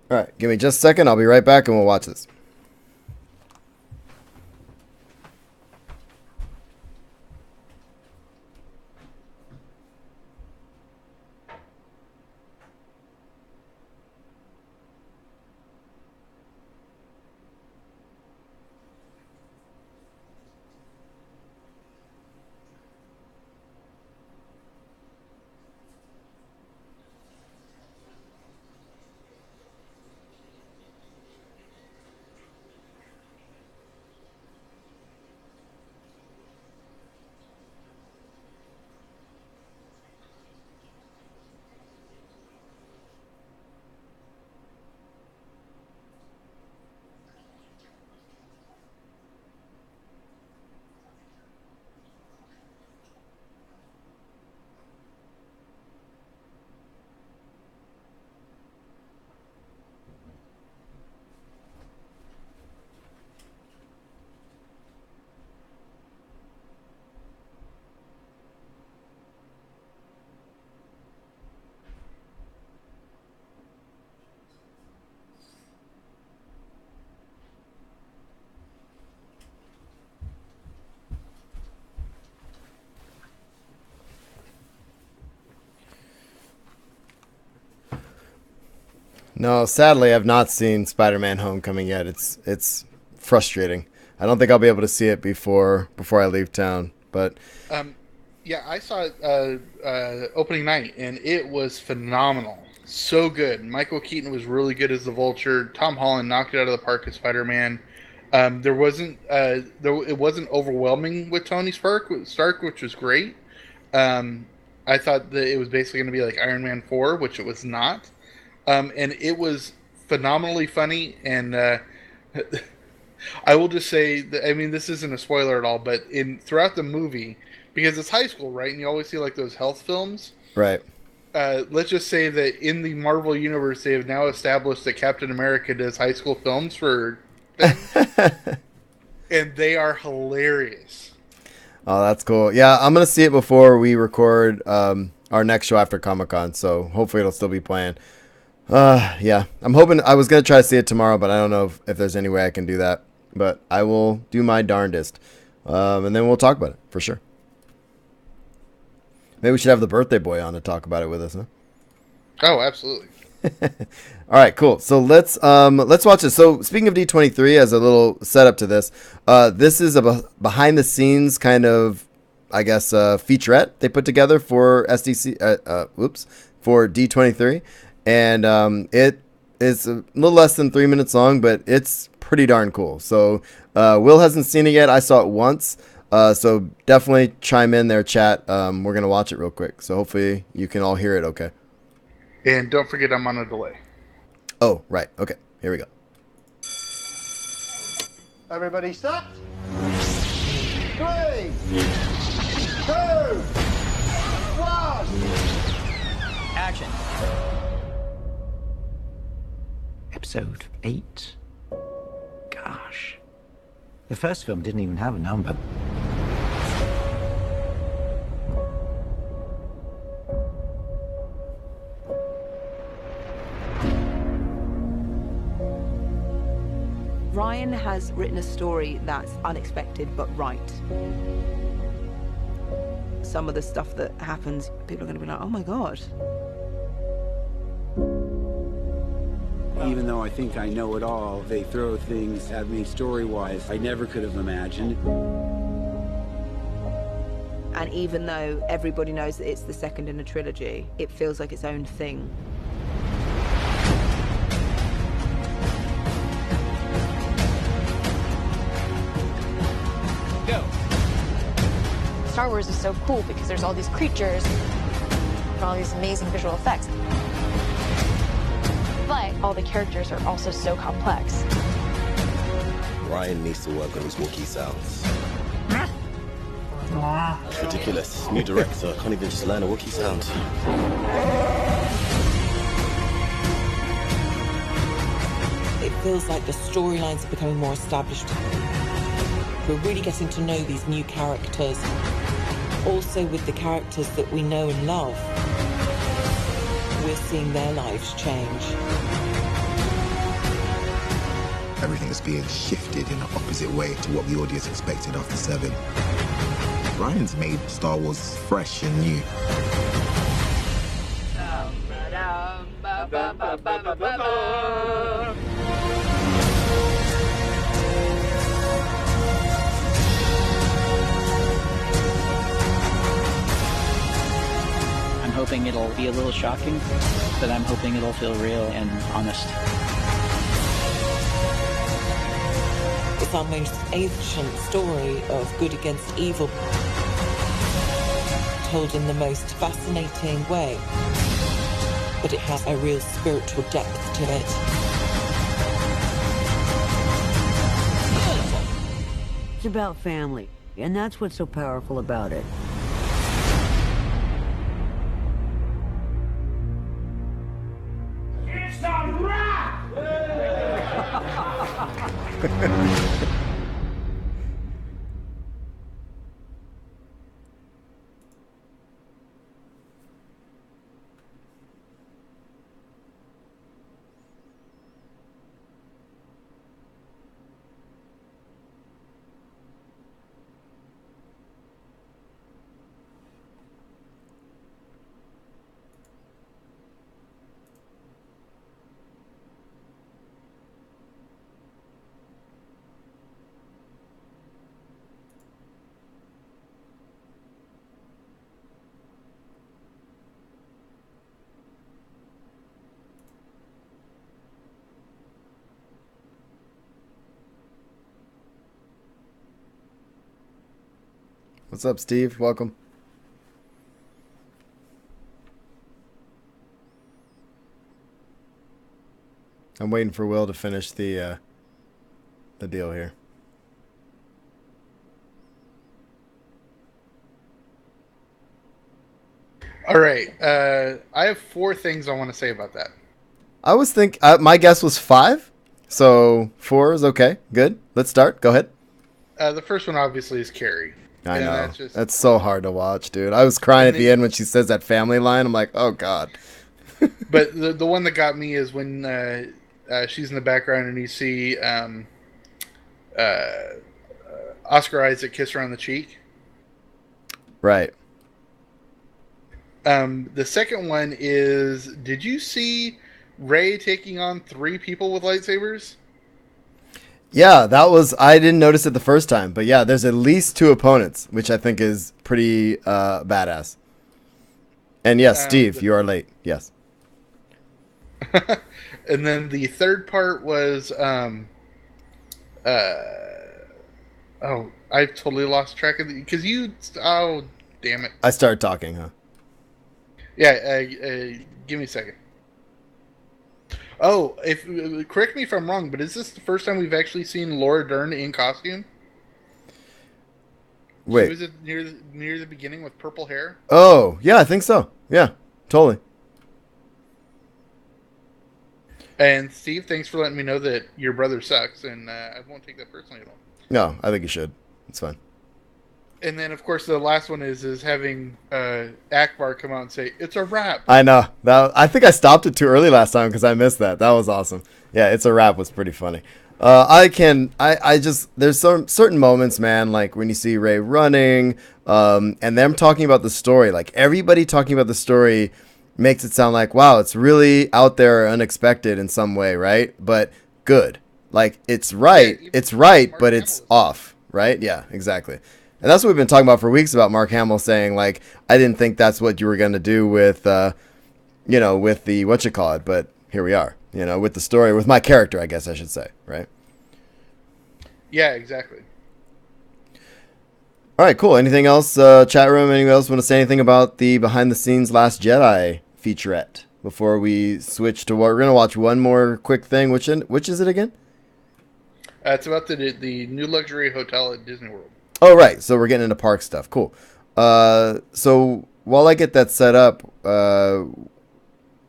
All right, give me just a second. I'll be right back, and we'll watch this. No, sadly, I've not seen Spider-Man: Homecoming yet. It's frustrating. I don't think I'll be able to see it before I leave town. But yeah, I saw it opening night, and it was phenomenal. So good. Michael Keaton was really good as the Vulture. Tom Holland knocked it out of the park as Spider-Man. It wasn't overwhelming with Tony Stark, which was great. I thought that it was basically going to be like Iron Man 4, which it was not. And it was phenomenally funny, and I will just say that, I mean, this isn't a spoiler at all, but throughout the movie, because it's high school, right? And you always see like those health films. Right. Let's just say that in the Marvel universe, they have now established that Captain America does high school films for things, and they are hilarious. Oh, that's cool. Yeah, I'm gonna see it before we record our next show after Comic-Con, so hopefully it'll still be playing. Yeah, I'm hoping. I was gonna try to see it tomorrow, but I don't know if there's any way I can do that. But I will do my darndest, and then we'll talk about it for sure. Maybe we should have the birthday boy on to talk about it with us, huh? Oh, absolutely. All right, cool. So let's watch this. So speaking of D23, as a little setup to this, this is a behind the scenes kind of, I guess, featurette they put together for for D23, and it is a little less than 3 minutes long, but it's pretty darn cool. So Will hasn't seen it yet. I saw it once. So definitely chime in there, chat. We're gonna watch it real quick. So hopefully you can all hear it. Okay. And don't forget, I'm on a delay. Oh, right. Okay. Here we go. Everybody set? 3, 2, 1. Action. Episode 8? Gosh. The first film didn't even have a number. Ryan has written a story that's unexpected but right. Some of the stuff that happens, people are going to be like, oh my God. Even though I think I know it all, they throw things at me story-wise I never could have imagined. And even though everybody knows that it's the second in a trilogy, it feels like its own thing. Go. Star Wars is so cool because there's all these creatures and all these amazing visual effects. But all the characters are also so complex. Ryan needs to work on his Wookiee sounds. That's ridiculous. New director can't even just learn a Wookiee sound. It feels like the storylines are becoming more established. We're really getting to know these new characters. Also with the characters that we know and love. We're seeing their lives change. Everything is being shifted in an opposite way to what the audience expected after 7. Ryan's made Star Wars fresh and new. I'm hoping it'll be a little shocking, but I'm hoping it'll feel real and honest. It's our most ancient story of good against evil, told in the most fascinating way. But it has a real spiritual depth to it. It's about family, and that's what's so powerful about it. It's a wrap! What's up, Steve? Welcome. I'm waiting for Will to finish the the deal here. All right. I have 4 things I want to say about that. I was my guess was 5, so 4 is okay. Good. Let's start. Go ahead. The first one obviously is Carrie. I know. That's so hard to watch, dude. I was crying at the end when she says that family line. I'm like, oh god. But the one that got me is when she's in the background and you see Oscar Isaac kiss her on the cheek. Right. The second one is, did you see Rey taking on 3 people with lightsabers? Yeah, I didn't notice it the first time, but yeah, there's at least 2 opponents, which I think is pretty badass. And yes, Steve, you are late. Yes. And then the third part was, I totally lost track of because oh, damn it. I started talking, huh? Yeah, give me a second. Oh, correct me if I'm wrong, but is this the first time we've actually seen Laura Dern in costume? Wait. Was it near the beginning with purple hair? Oh, yeah, I think so. Yeah, totally. And Steve, thanks for letting me know that your brother sucks, and I won't take that personally at all. No, I think you should. It's fine. And then, of course, the last one is having Akbar come out and say, "It's a wrap." I know. I think I stopped it too early last time because I missed that. That was awesome. Yeah, "It's a wrap" was pretty funny. There's some certain moments, man, like when you see Rey running, and them talking about the story. Like, everybody talking about the story makes it sound like, wow, it's really out there or unexpected in some way, right? But good. Like, it's right, but it's off, right? Yeah, exactly. And that's what we've been talking about for weeks about Mark Hamill saying, like, I didn't think that's what you were going to do with, with the whatchamacallit, but here we are, with the story, with my character, I guess I should say, right? Yeah, exactly. All right, cool. Anything else, chat room? Anyone else want to say anything about the behind-the-scenes Last Jedi featurette before we switch to what we're going to watch? One more quick thing. Which is it again? It's about the new luxury hotel at Disney World. Oh, right. So we're getting into park stuff. Cool. So while I get that set up,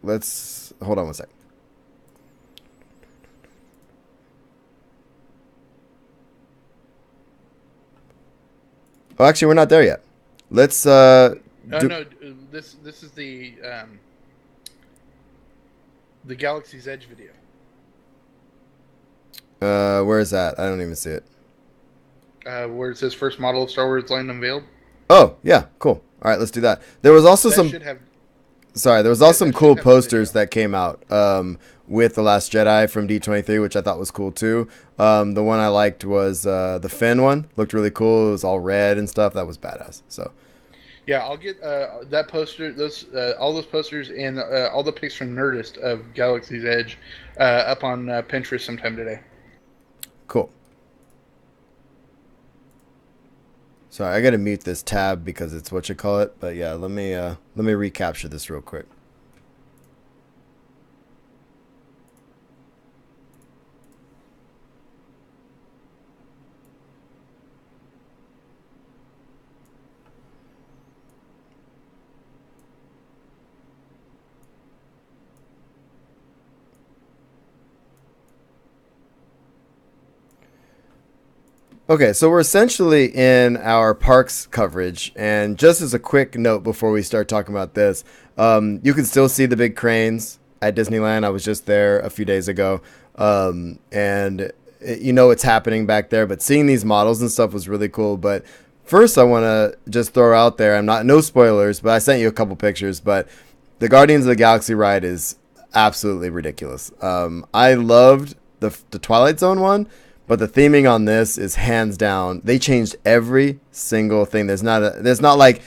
let's hold on one sec. Oh, actually, we're not there yet. Let's. No, this is the Galaxy's Edge video. Where is that? I don't even see it. Where it says first model of Star Wars line unveiled. Oh, yeah, cool. All right, let's do that. There was also some cool posters that came out with The Last Jedi from D23, which I thought was cool too. The one I liked was the Finn one. Looked really cool. It was all red and stuff. That was badass. So yeah, I'll get that poster, all those posters, and all the pics from Nerdist of Galaxy's Edge up on Pinterest sometime today. Cool. Sorry, I gotta mute this tab because it's whatchamacallit. But yeah, let me recapture this real quick. Okay, so we're essentially in our parks coverage, and just as a quick note before we start talking about this, you can still see the big cranes at Disneyland. I was just there a few days ago, and it's happening back there, but seeing these models and stuff was really cool. But first, I want to just throw out there, no spoilers, but I sent you a couple pictures, but the Guardians of the Galaxy ride is absolutely ridiculous. I loved the Twilight Zone one, but the theming on this is hands down. They changed every single thing. There's not like,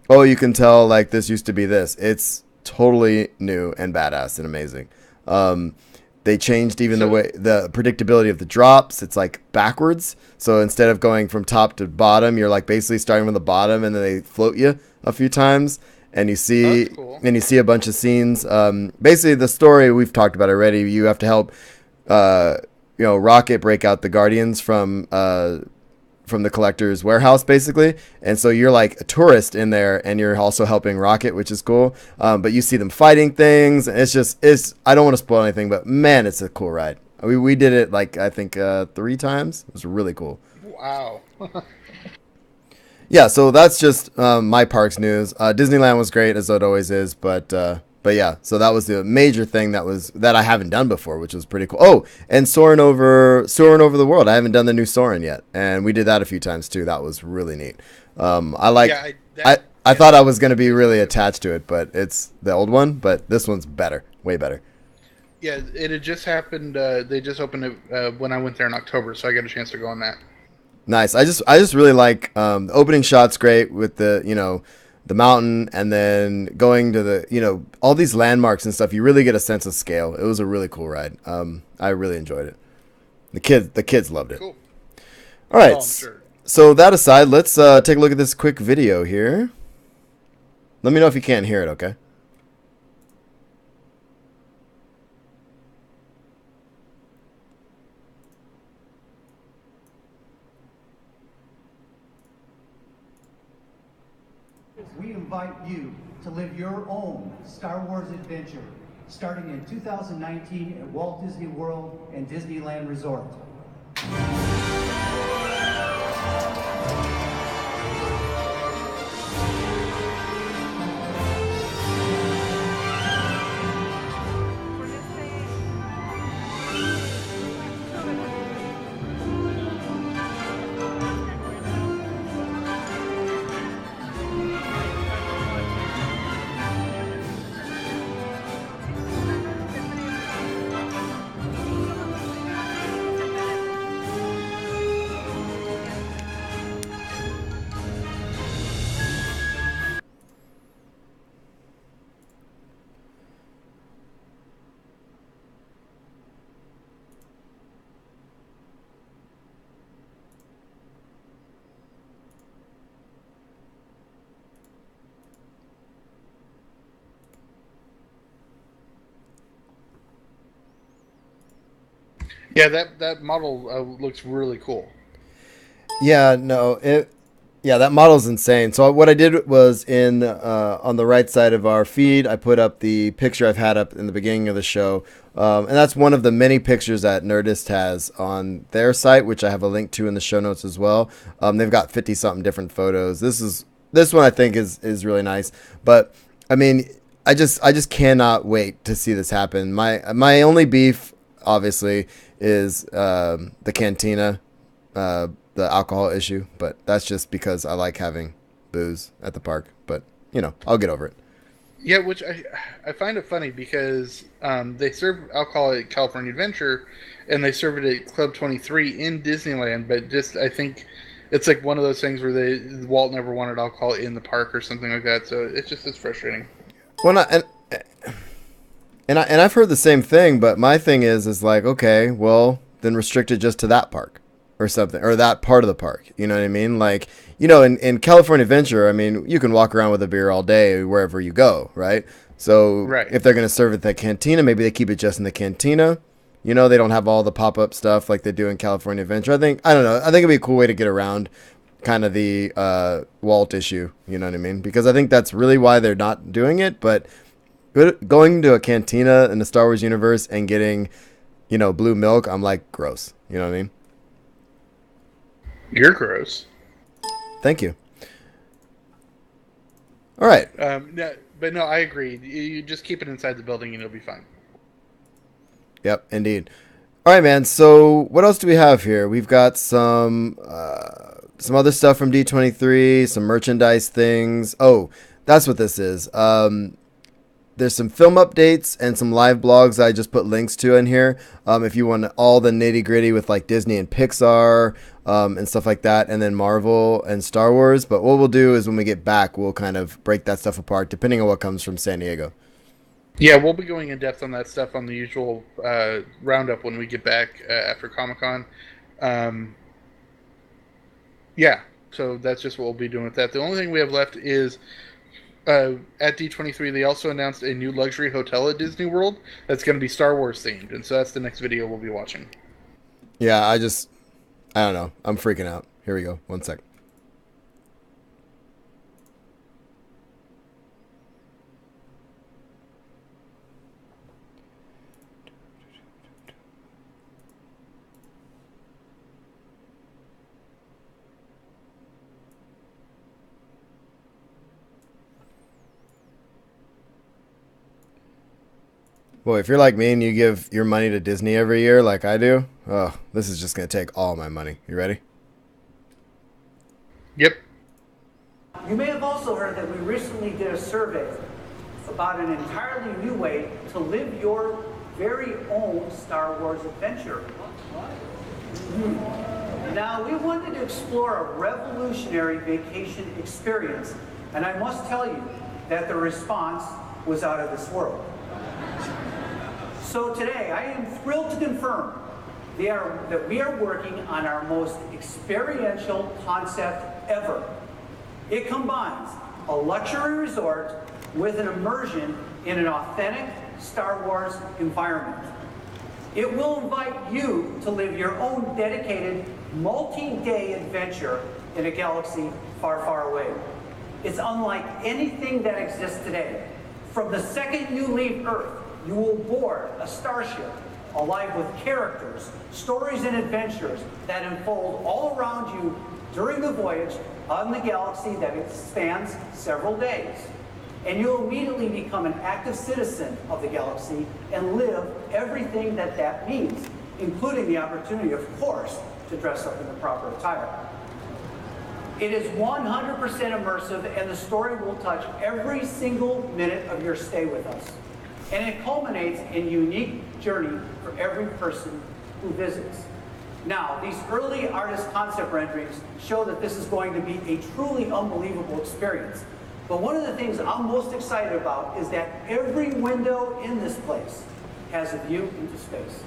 oh, you can tell like this used to be this. It's totally new and badass and amazing. They changed even the predictability of the drops. It's like backwards. So instead of going from top to bottom, you're like basically starting from the bottom, and then they float you a few times, and you see a bunch of scenes. Basically, the story we've talked about already. You have to help Rocket break out the Guardians from the collector's warehouse, basically. And so you're like a tourist in there, and you're also helping Rocket, which is cool. But you see them fighting things, and it's I don't want to spoil anything, but man, it's a cool ride. We did it like I think 3 times. It was really cool. Wow. Yeah, so that's just my parks news. Disneyland was great, as it always is, but yeah, so that was the major thing that I haven't done before, which was pretty cool. Oh, and Soarin' over the world. I haven't done the new Soarin' yet, and we did that a few times too. That was really neat. I thought I was going to be really attached to it, but it's the old one, but this one's better, way better. Yeah, it had just happened. They just opened it when I went there in October, so I got a chance to go on that. Nice. I just really like the opening shot's great with the the mountain, and then going to the all these landmarks and stuff. You really get a sense of scale. It was a really cool ride. I really enjoyed it. The kids loved it. Cool. All right. Oh, I'm sure. So that aside, let's take a look at this quick video here. Let me know if you can't hear it. Okay. We invite you to live your own Star Wars adventure, starting in 2019 at Walt Disney World and Disneyland Resort. Yeah, that model looks really cool. Yeah, no, that model's insane. So what I did was on the right side of our feed, I put up the picture I've had up in the beginning of the show, and that's one of the many pictures that Nerdist has on their site, which I have a link to in the show notes as well. They've got 50-something different photos. This one I think is really nice, but I mean, I just cannot wait to see this happen. My only beef, obviously, is the cantina, the alcohol issue, but that's just because I like having booze at the park. But I'll get over it. Yeah, which I find it funny because they serve alcohol at California Adventure, and they serve it at Club 23 in Disneyland. But just I think it's like one of those things where Walt never wanted alcohol in the park or something like that. So it's frustrating. Well, and I've heard the same thing, but my thing is like, okay, well, then restrict it just to that park or something, or that part of the park. You know what I mean? Like, in California Adventure, I mean, you can walk around with a beer all day wherever you go, right? So if they're going to serve it at the cantina, maybe they keep it just in the cantina. They don't have all the pop-up stuff like they do in California Adventure. I don't know. I think it'd be a cool way to get around kind of the Walt issue. You know what I mean? Because I think that's really why they're not doing it, but going to a cantina in the Star Wars universe and getting, blue milk, I'm like, gross. You know what I mean? You're gross. Thank you. All right. No, I agree. You just keep it inside the building and it'll be fine. Yep, indeed. All right, man. So what else do we have here? We've got some other stuff from D23, some merchandise things. Oh, that's what this is. There's some film updates and some live blogs I just put links to in here. If you want all the nitty gritty with like Disney and Pixar and stuff like that, and then Marvel and Star Wars. But what we'll do is when we get back, we'll kind of break that stuff apart depending on what comes from San Diego. Yeah, we'll be going in depth on that stuff on the usual roundup when we get back after Comic-Con. Yeah, so that's just what we'll be doing with that. The only thing we have left is at D23, they also announced a new luxury hotel at Disney World that's going to be Star Wars themed, and so that's the next video we'll be watching. Yeah, I don't know. I'm freaking out. Here we go. 1 sec. Boy, if you're like me and you give your money to Disney every year like I do, oh, this is just going to take all my money. You ready? Yep. You may have also heard that we recently did a survey about an entirely new way to live your very own Star Wars adventure. Now, we wanted to explore a revolutionary vacation experience, and I must tell you that the response was out of this world. So today, I am thrilled to confirm that we are working on our most experiential concept ever. It combines a luxury resort with an immersion in an authentic Star Wars environment. It will invite you to live your own dedicated multi-day adventure in a galaxy far, far away. It's unlike anything that exists today. From the second you leave Earth, you will board a starship alive with characters, stories, and adventures that unfold all around you during the voyage on the galaxy that spans several days. And you'll immediately become an active citizen of the galaxy and live everything that means, including the opportunity, of course, to dress up in the proper attire. It is 100% immersive, and the story will touch every single minute of your stay with us. And it culminates in a unique journey for every person who visits. Now, these early artist concept renderings show that this is going to be a truly unbelievable experience. But one of the things I'm most excited about is that every window in this place has a view into space.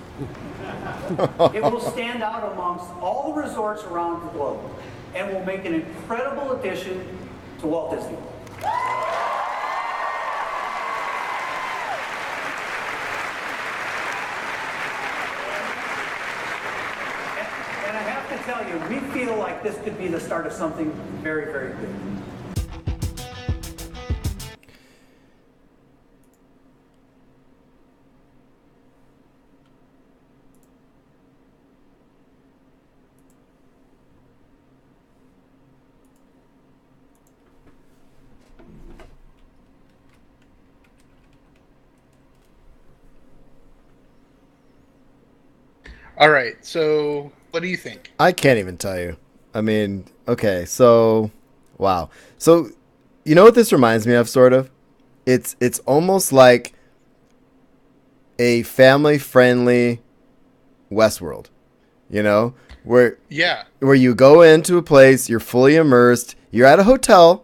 It will stand out amongst all the resorts around the globe and will make an incredible addition to Walt Disney World. And I have to tell you, we feel like this could be the start of something very, very big. All right, so what do you think? I can't even tell you. I mean, okay, so wow. So you know what this reminds me of, sort of? It's almost like a family-friendly Westworld, you know? Where you go into a place, you're fully immersed, you're at a hotel,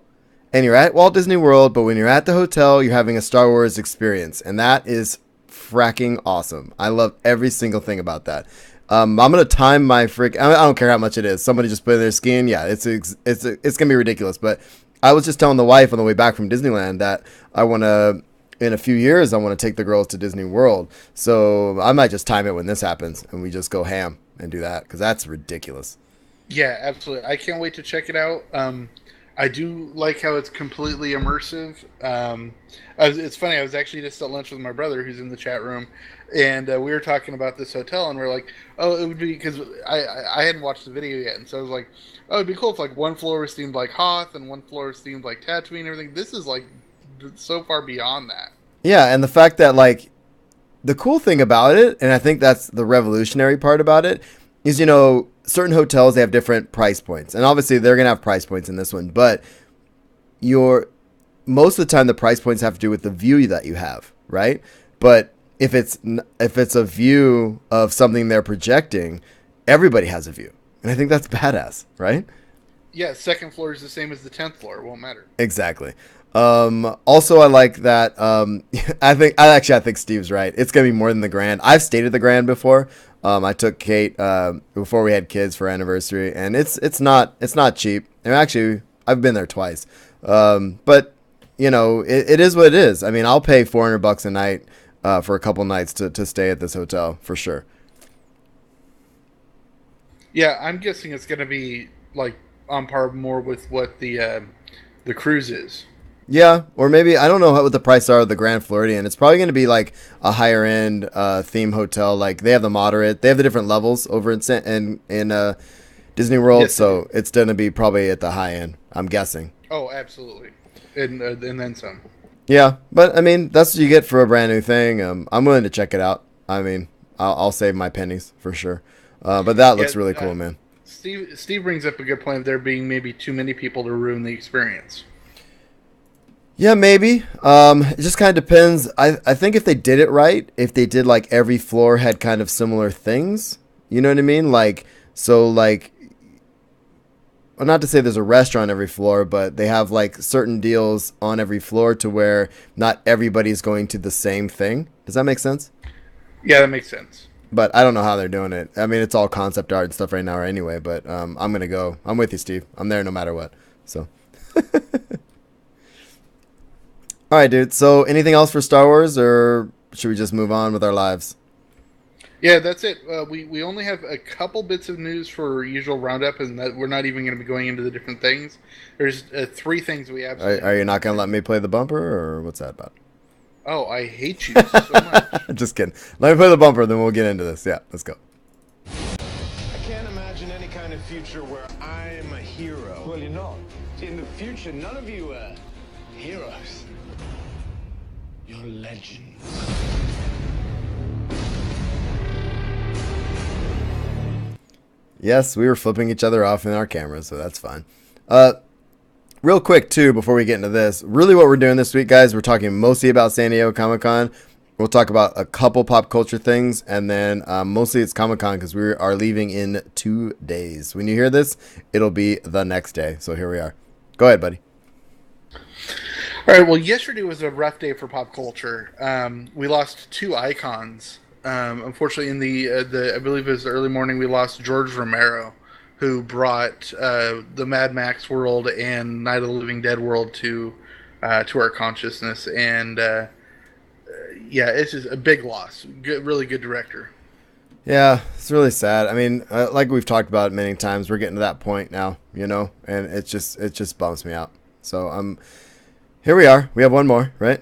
and you're at Walt Disney World, but when you're at the hotel, you're having a Star Wars experience, and that is fracking awesome. I love every single thing about that. I'm gonna time my I don't care how much it is. Somebody just put in their skiing. Yeah, it's gonna be ridiculous. But I was just telling the wife on the way back from Disneyland that I want to, in a few years, I want to take the girls to Disney World. So I might just time it when this happens, and we just go ham and do that, because that's ridiculous. Yeah, absolutely. I can't wait to check it out. I do like how it's completely immersive. It's funny, I was actually just at lunch with my brother who's in the chat room, and we were talking about this hotel, and we're like, oh, it would be, because I hadn't watched the video yet, and so I was like, oh, it'd be cool if like one floor was themed like Hoth and one floor was themed like Tatooine and everything. This is like so far beyond that. Yeah, and the fact that like the cool thing about it, and I think that's the revolutionary part about it, is, you know, certain hotels, they have different price points, and obviously they're gonna have price points in this one, but most of the time the price points have to do with the view that you have, right? But if it's a view of something they're projecting, everybody has a view, and I think that's badass, right? Yeah, second floor is the same as the 10th floor. It won't matter. Exactly. Also, I like that. I think Steve's right. It's gonna be more than the Grand. I've stayed at the Grand before. I took Kate before we had kids for anniversary, and it's not cheap. And actually, I've been there twice. But you know, it is what it is. I mean, I'll pay $400 a night for a couple nights to stay at this hotel for sure. Yeah, I'm guessing it's going to be like on par more with what the cruise is. Yeah, or maybe I don't know what the price are of the Grand Floridian. It's probably going to be like a higher end theme hotel. Like they have the moderate, they have the different levels over in Disney World, Yes, so it's going to be probably at the high end. I'm guessing. Oh, absolutely, and then some. Yeah, but I mean that's what you get for a brand new thing. I'm willing to check it out. I mean, I'll save my pennies for sure. But that looks really cool, man. Steve brings up a good point of there being maybe too many people to ruin the experience. Yeah, maybe. It just kind of depends. I think if they did it right, if they did like every floor had kind of similar things, you know what I mean? Like, so like, well, not to say there's a restaurant on every floor, but they have like certain deals on every floor to where not everybody's going to the same thing. Does that make sense? Yeah, that makes sense. But I don't know how they're doing it. I mean, it's all concept art and stuff right now anyway, but I'm going to go. I'm with you, Steve. I'm there no matter what. So. All right, dude. So anything else for Star Wars, or should we just move on with our lives? Yeah, that's it. We only have a couple bits of news for usual roundup, and that we're not even going to be going into the different things. There's 3 things we absolutely... Are you not going to let me play the bumper, or what's that about? Oh, I hate you so much. Just kidding. Let me play the bumper, then we'll get into this. Yeah, let's go. I can't imagine any kind of future where I'm a hero. Well, you're not. In the future, none of you are heroes. You're legends. Yes, we were flipping each other off in our cameras, so that's fine. Real quick, too, before we get into this, really what we're doing this week, guys, we're talking mostly about San Diego Comic-Con. We'll talk about a couple pop culture things, and then mostly it's Comic-Con because we are leaving in 2 days. When you hear this, it'll be the next day. So here we are. Go ahead, buddy. All right, well, yesterday was a rough day for pop culture. We lost 2 icons. Unfortunately, in the I believe it was the early morning, we lost George Romero, who brought the Mad Max world and Night of the Living Dead world to our consciousness, and yeah, it's just a big loss. Really good director. Yeah, it's really sad. I mean, like we've talked about many times, we're getting to that point now, you know, and it just bums me out. So here we are. We have one more, right?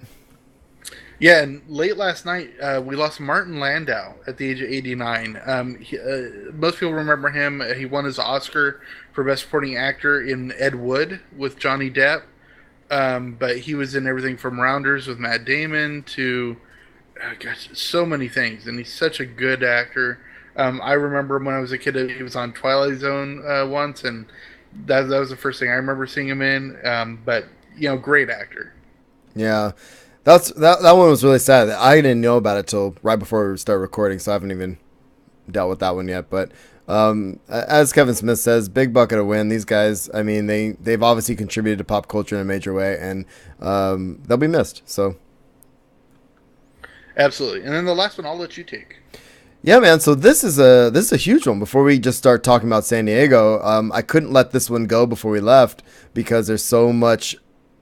Yeah, and late last night, we lost Martin Landau at the age of 89. Most people remember him. He won his Oscar for Best Supporting Actor in Ed Wood with Johnny Depp. But he was in everything from Rounders with Matt Damon to, gosh, so many things. And he's such a good actor. I remember when I was a kid, he was on Twilight Zone once, and that was the first thing I remember seeing him in. But, you know, great actor. Yeah. That one was really sad. I didn't know about it till right before we started recording, so I haven't even dealt with that one yet. But as Kevin Smith says, big bucket of win. These guys, I mean, they've obviously contributed to pop culture in a major way, and they'll be missed. So, absolutely. And then the last one, I'll let you take. Yeah, man. So this is a huge one. Before we just start talking about San Diego, I couldn't let this one go before we left because there's so much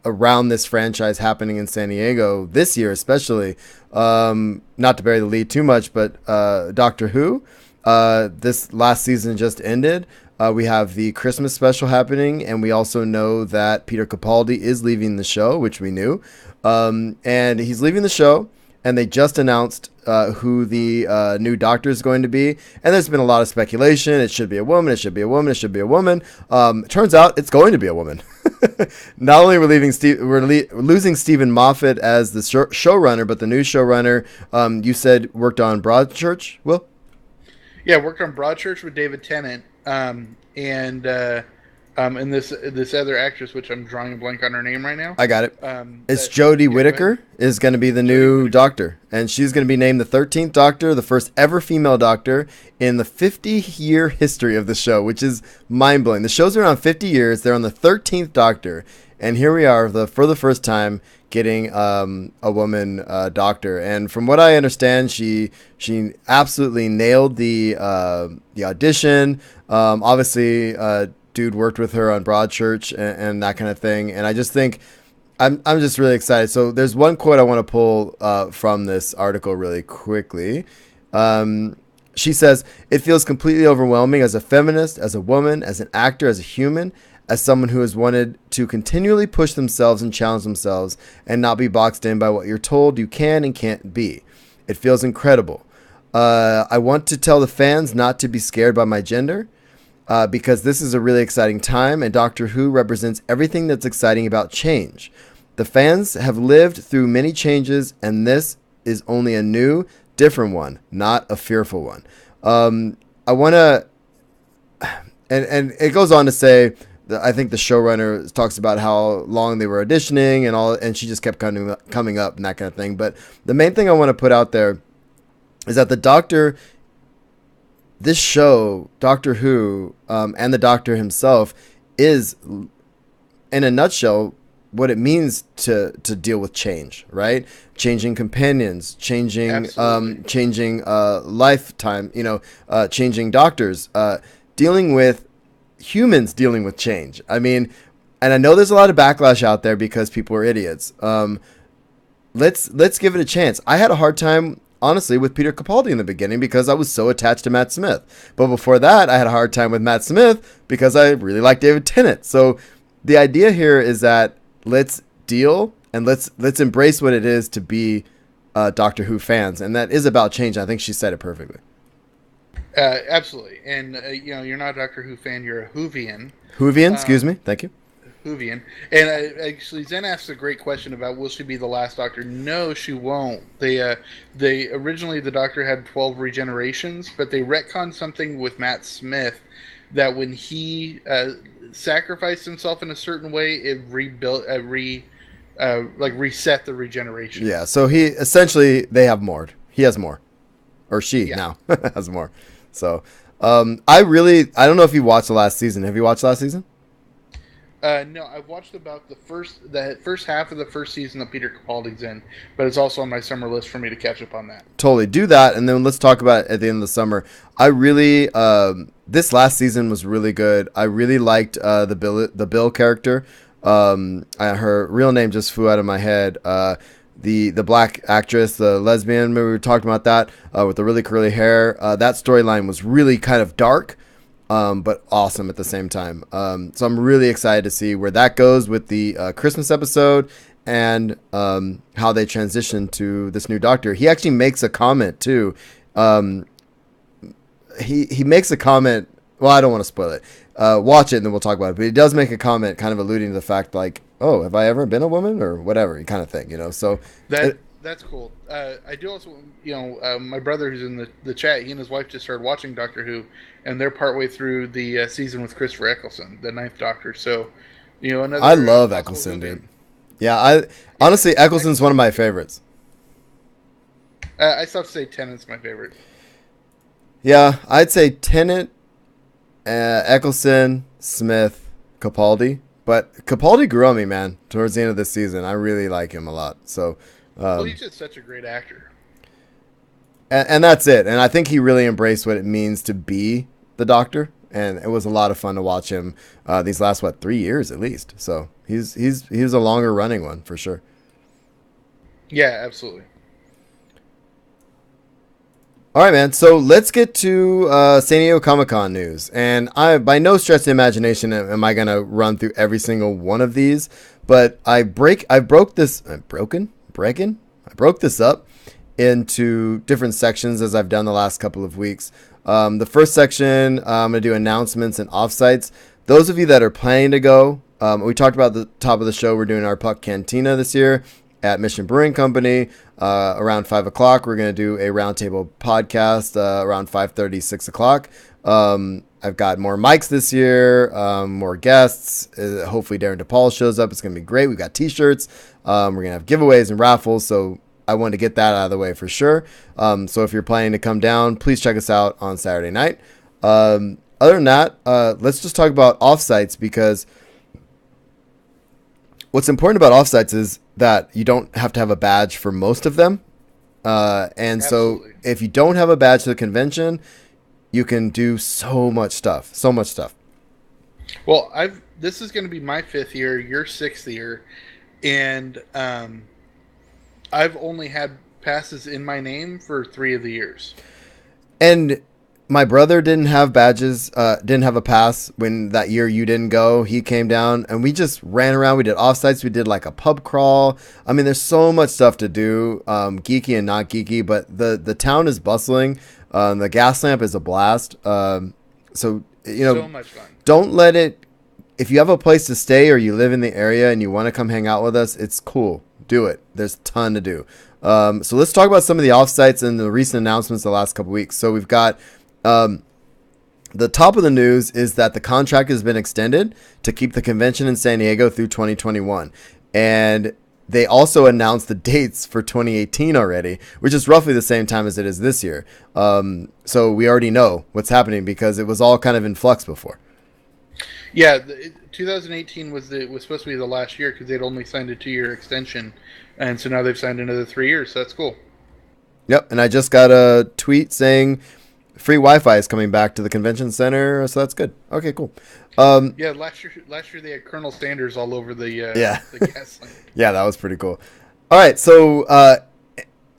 around this franchise happening in San Diego this year, especially. Not to bury the lead too much, but Doctor Who, this last season just ended. We have the Christmas special happening, and we also know that Peter Capaldi is leaving the show, which we knew. And he's leaving the show, and they just announced who the new Doctor is going to be. And there's been a lot of speculation. It should be a woman. It should be a woman. It should be a woman. Turns out it's going to be a woman. Not only we're losing Stephen Moffat as the showrunner, but the new showrunner, you said worked on Broadchurch, Will? Yeah, worked on Broadchurch with David Tennant, and this other actress, which I'm drawing a blank on her name right now. I got it. It's Jodie Whittaker is going to be the new Doctor, and she's going to be named the 13th Doctor, the first ever female Doctor in the 50-year history of the show, which is mind-blowing. The show's been around 50 years. They're on the 13th Doctor, and here we are for the first time getting a woman Doctor. And from what I understand, she absolutely nailed the audition. Obviously, dude worked with her on Broadchurch and that kind of thing. And I just think I'm just really excited. So there's one quote I want to pull from this article really quickly. She says, it feels completely overwhelming as a feminist, as a woman, as an actor, as a human, as someone who has wanted to continually push themselves and challenge themselves and not be boxed in by what you're told you can and can't be. It feels incredible. I want to tell the fans not to be scared by my gender because this is a really exciting time and Doctor Who represents everything that's exciting about change. The fans have lived through many changes and this is only a new, different one, not a fearful one. I want to, and it goes on to say, I think the showrunner talks about how long they were auditioning and all, and she just kept coming up and that kind of thing. But the main thing I want to put out there is that the Doctor, this show, Doctor Who, and the Doctor himself is, in a nutshell, what it means to deal with change, right? Changing companions, changing lifetime, changing doctors, dealing with humans dealing with change. I mean, and I know there's a lot of backlash out there because people are idiots. Let's give it a chance. I had a hard time, honestly, with Peter Capaldi in the beginning because I was so attached to Matt Smith. But before that, I had a hard time with Matt Smith because I really liked David Tennant. So the idea here is that let's deal and let's embrace what it is to be Doctor Who fans, and that is about change. I think she said it perfectly. Absolutely, and you're not a Doctor Who fan; you're a Whovian. Whovian, excuse me. Thank you. Whovian, and actually, Zen asked a great question about will she be the last Doctor? No, she won't. They originally the Doctor had 12 regenerations, but they retconned something with Matt Smith that when he sacrificed himself in a certain way, it reset the regeneration. Yeah, so he essentially they have more. He has more, or she now has more. So I don't know if you watched the last season. Have you watched the last season? No, I've watched about the first half of the first season that Peter Capaldi's in, but it's also on my summer list for me to catch up on that. Totally, do that, and then let's talk about it at the end of the summer. I really this last season was really good. I really liked the Bill character. Her real name just flew out of my head. The black actress, the lesbian, maybe we talked about that with the really curly hair. That storyline was really kind of dark, but awesome at the same time. So I'm really excited to see where that goes with the Christmas episode and how they transition to this new Doctor. He actually makes a comment too. He makes a comment. Well, I don't want to spoil it. Watch it and then we'll talk about it. But he does make a comment kind of alluding to the fact like, oh, have I ever been a woman or whatever kind of thing, So that's cool. I do also, my brother who's in the chat, he and his wife just started watching Doctor Who, and they're partway through the season with Christopher Eccleston, the 9th Doctor. So, I love Eccleston, dude. Yeah, honestly, Eccleston's one of my favorites. I still have to say Tennant's my favorite. Yeah, I'd say Tennant, Eccleston, Smith, Capaldi. But Capaldi grew on me, man, towards the end of this season. I really like him a lot. So, he's just such a great actor. And that's it. And I think he really embraced what it means to be the Doctor. And it was a lot of fun to watch him these last, 3 years at least. So he's a longer running one for sure. Yeah, absolutely. All right, man. So let's get to San Diego Comic-Con news. And I, by no stretch of the imagination, am I going to run through every single one of these. But I broke this up into different sections as I've done the last couple of weeks. The first section, I'm going to do announcements and offsites. Those of you that are planning to go, we talked about the top of the show. We're doing our Puck Cantina this year at Mission Brewing Company around 5 o'clock. We're going to do a roundtable podcast around 5:30, 6 o'clock. I've got more mics this year, more guests. Hopefully Darren DePaul shows up. It's going to be great. We've got t-shirts. We're going to have giveaways and raffles. So I wanted to get that out of the way for sure. So if you're planning to come down, please check us out on Saturday night. Other than that, let's just talk about offsites, because what's important about offsites is that you don't have to have a badge for most of them. And Absolutely. So if you don't have a badge to the convention, you can do so much stuff. Well, this is going to be my 5th year, your 6th year, and I've only had passes in my name for 3 of the years. And my brother didn't have badges, didn't have a pass when that year you didn't go. He came down and we just ran around. We did offsites. We did like a pub crawl. I mean, there's so much stuff to do, geeky and not geeky, but the town is bustling. The gas lamp is a blast. So, so much fun. Don't let it, if you have a place to stay or you live in the area and you want to come hang out with us, it's cool. Do it. There's a ton to do. So let's talk about some of the offsites and the recent announcements the last couple weeks. So we've got, the top of the news is that the contract has been extended to keep the convention in San Diego through 2021. And they also announced the dates for 2018 already, which is roughly the same time as it is this year. So we already know what's happening because it was all kind of in flux before. Yeah, 2018 was supposed to be the last year because they'd only signed a 2-year extension. And so now they've signed another 3 years. So that's cool. Yep. And I just got a tweet saying free Wi-Fi is coming back to the convention center, so that's good. Okay, cool. Yeah, last year they had Colonel Sanders all over the the gas lamp. Yeah, that was pretty cool. All right, so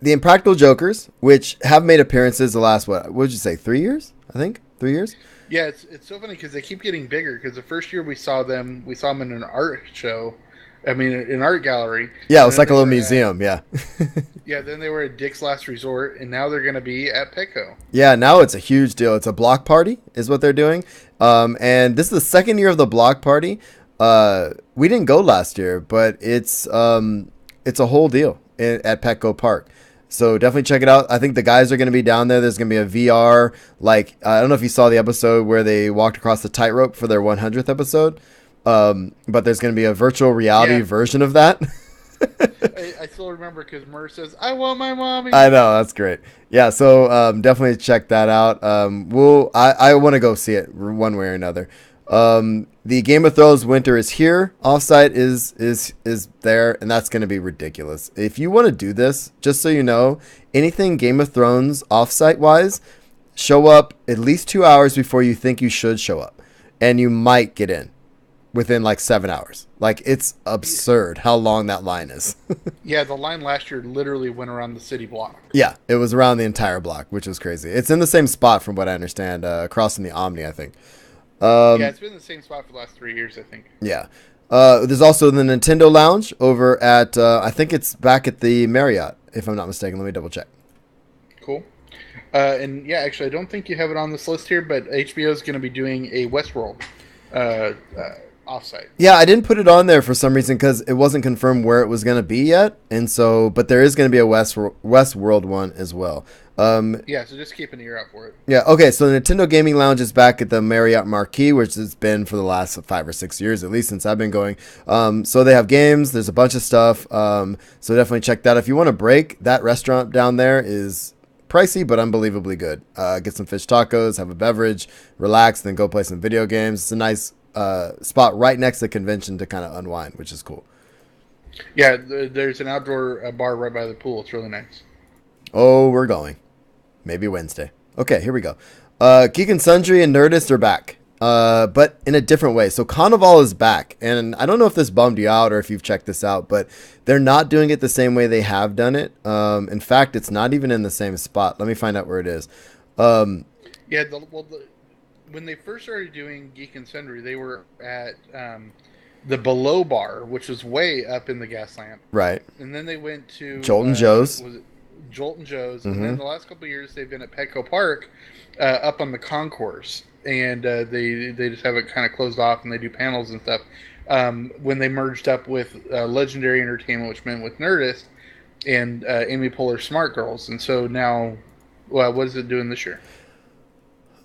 the Impractical Jokers, which have made appearances the last what would you say 3 years? I think 3 years. Yeah, it's so funny because they keep getting bigger. Because the first year we saw them in an art show. I mean, an art gallery. Yeah, it was like a little museum. Yeah. Yeah, then they were at Dick's Last Resort, and now they're going to be at Petco. Yeah, now it's a huge deal. It's a block party, is what they're doing. And this is the second year of the block party. We didn't go last year, but it's a whole deal at Petco Park. So definitely check it out. I think the guys are going to be down there. There's going to be a VR. Like, I don't know if you saw the episode where they walked across the tightrope for their 100th episode. But there's going to be a virtual reality version of that. I still remember because Murr says, "I want my mommy." I know, that's great. Yeah, so definitely check that out. I want to go see it one way or another. The Game of Thrones winter is here. Offsite is there, and that's going to be ridiculous. If you want to do this, just so you know, anything Game of Thrones offsite wise, show up at least 2 hours before you think you should show up, and you might get in within like 7 hours. Like, it's absurd how long that line is. Yeah, the line last year literally went around the city block. Yeah, it was around the entire block, which was crazy. It's in the same spot from what I understand, across from the Omni, I think. Yeah, it's been in the same spot for the last 3 years, I think. Yeah. There's also the Nintendo Lounge over at, I think it's back at the Marriott, if I'm not mistaken. Let me double check. Cool. And yeah, actually, I don't think you have it on this list here, but HBO is going to be doing a Westworld offsite. Yeah, I didn't put it on there for some reason because it wasn't confirmed where it was going to be yet, and so, but there is going to be a Westworld one as well. Yeah, so just keep an ear out for it. Yeah, okay, so the Nintendo Gaming Lounge is back at the Marriott Marquis, which has been for the last 5 or 6 years, at least since I've been going. So they have games, there's a bunch of stuff, so definitely check that. If you want to break, that restaurant down there is pricey, but unbelievably good. Get some fish tacos, have a beverage, relax, then go play some video games. It's a nice spot right next to the convention to kind of unwind, which is cool. Yeah, there's an outdoor bar right by the pool. It's really nice. Oh, we're going. Maybe Wednesday. Okay, here we go. Geek and Sundry and Nerdist are back, but in a different way. So Carnival is back, and I don't know if this bummed you out or if you've checked this out, but they're not doing it the same way they have done it. In fact, it's not even in the same spot. Let me find out where it is. Yeah, when they first started doing Geek and Sundry, they were at the Below Bar, which was way up in the gas lamp. Right. And then they went to Jolt and Joe's. Was it Jolt and Joe's? Mm-hmm. And then the last couple of years, they've been at Petco Park, up on the concourse, and they just have it kind of closed off, and they do panels and stuff. When they merged up with Legendary Entertainment, which meant with Nerdist and Amy Poehler Smart Girls, and so now, what is it doing this year?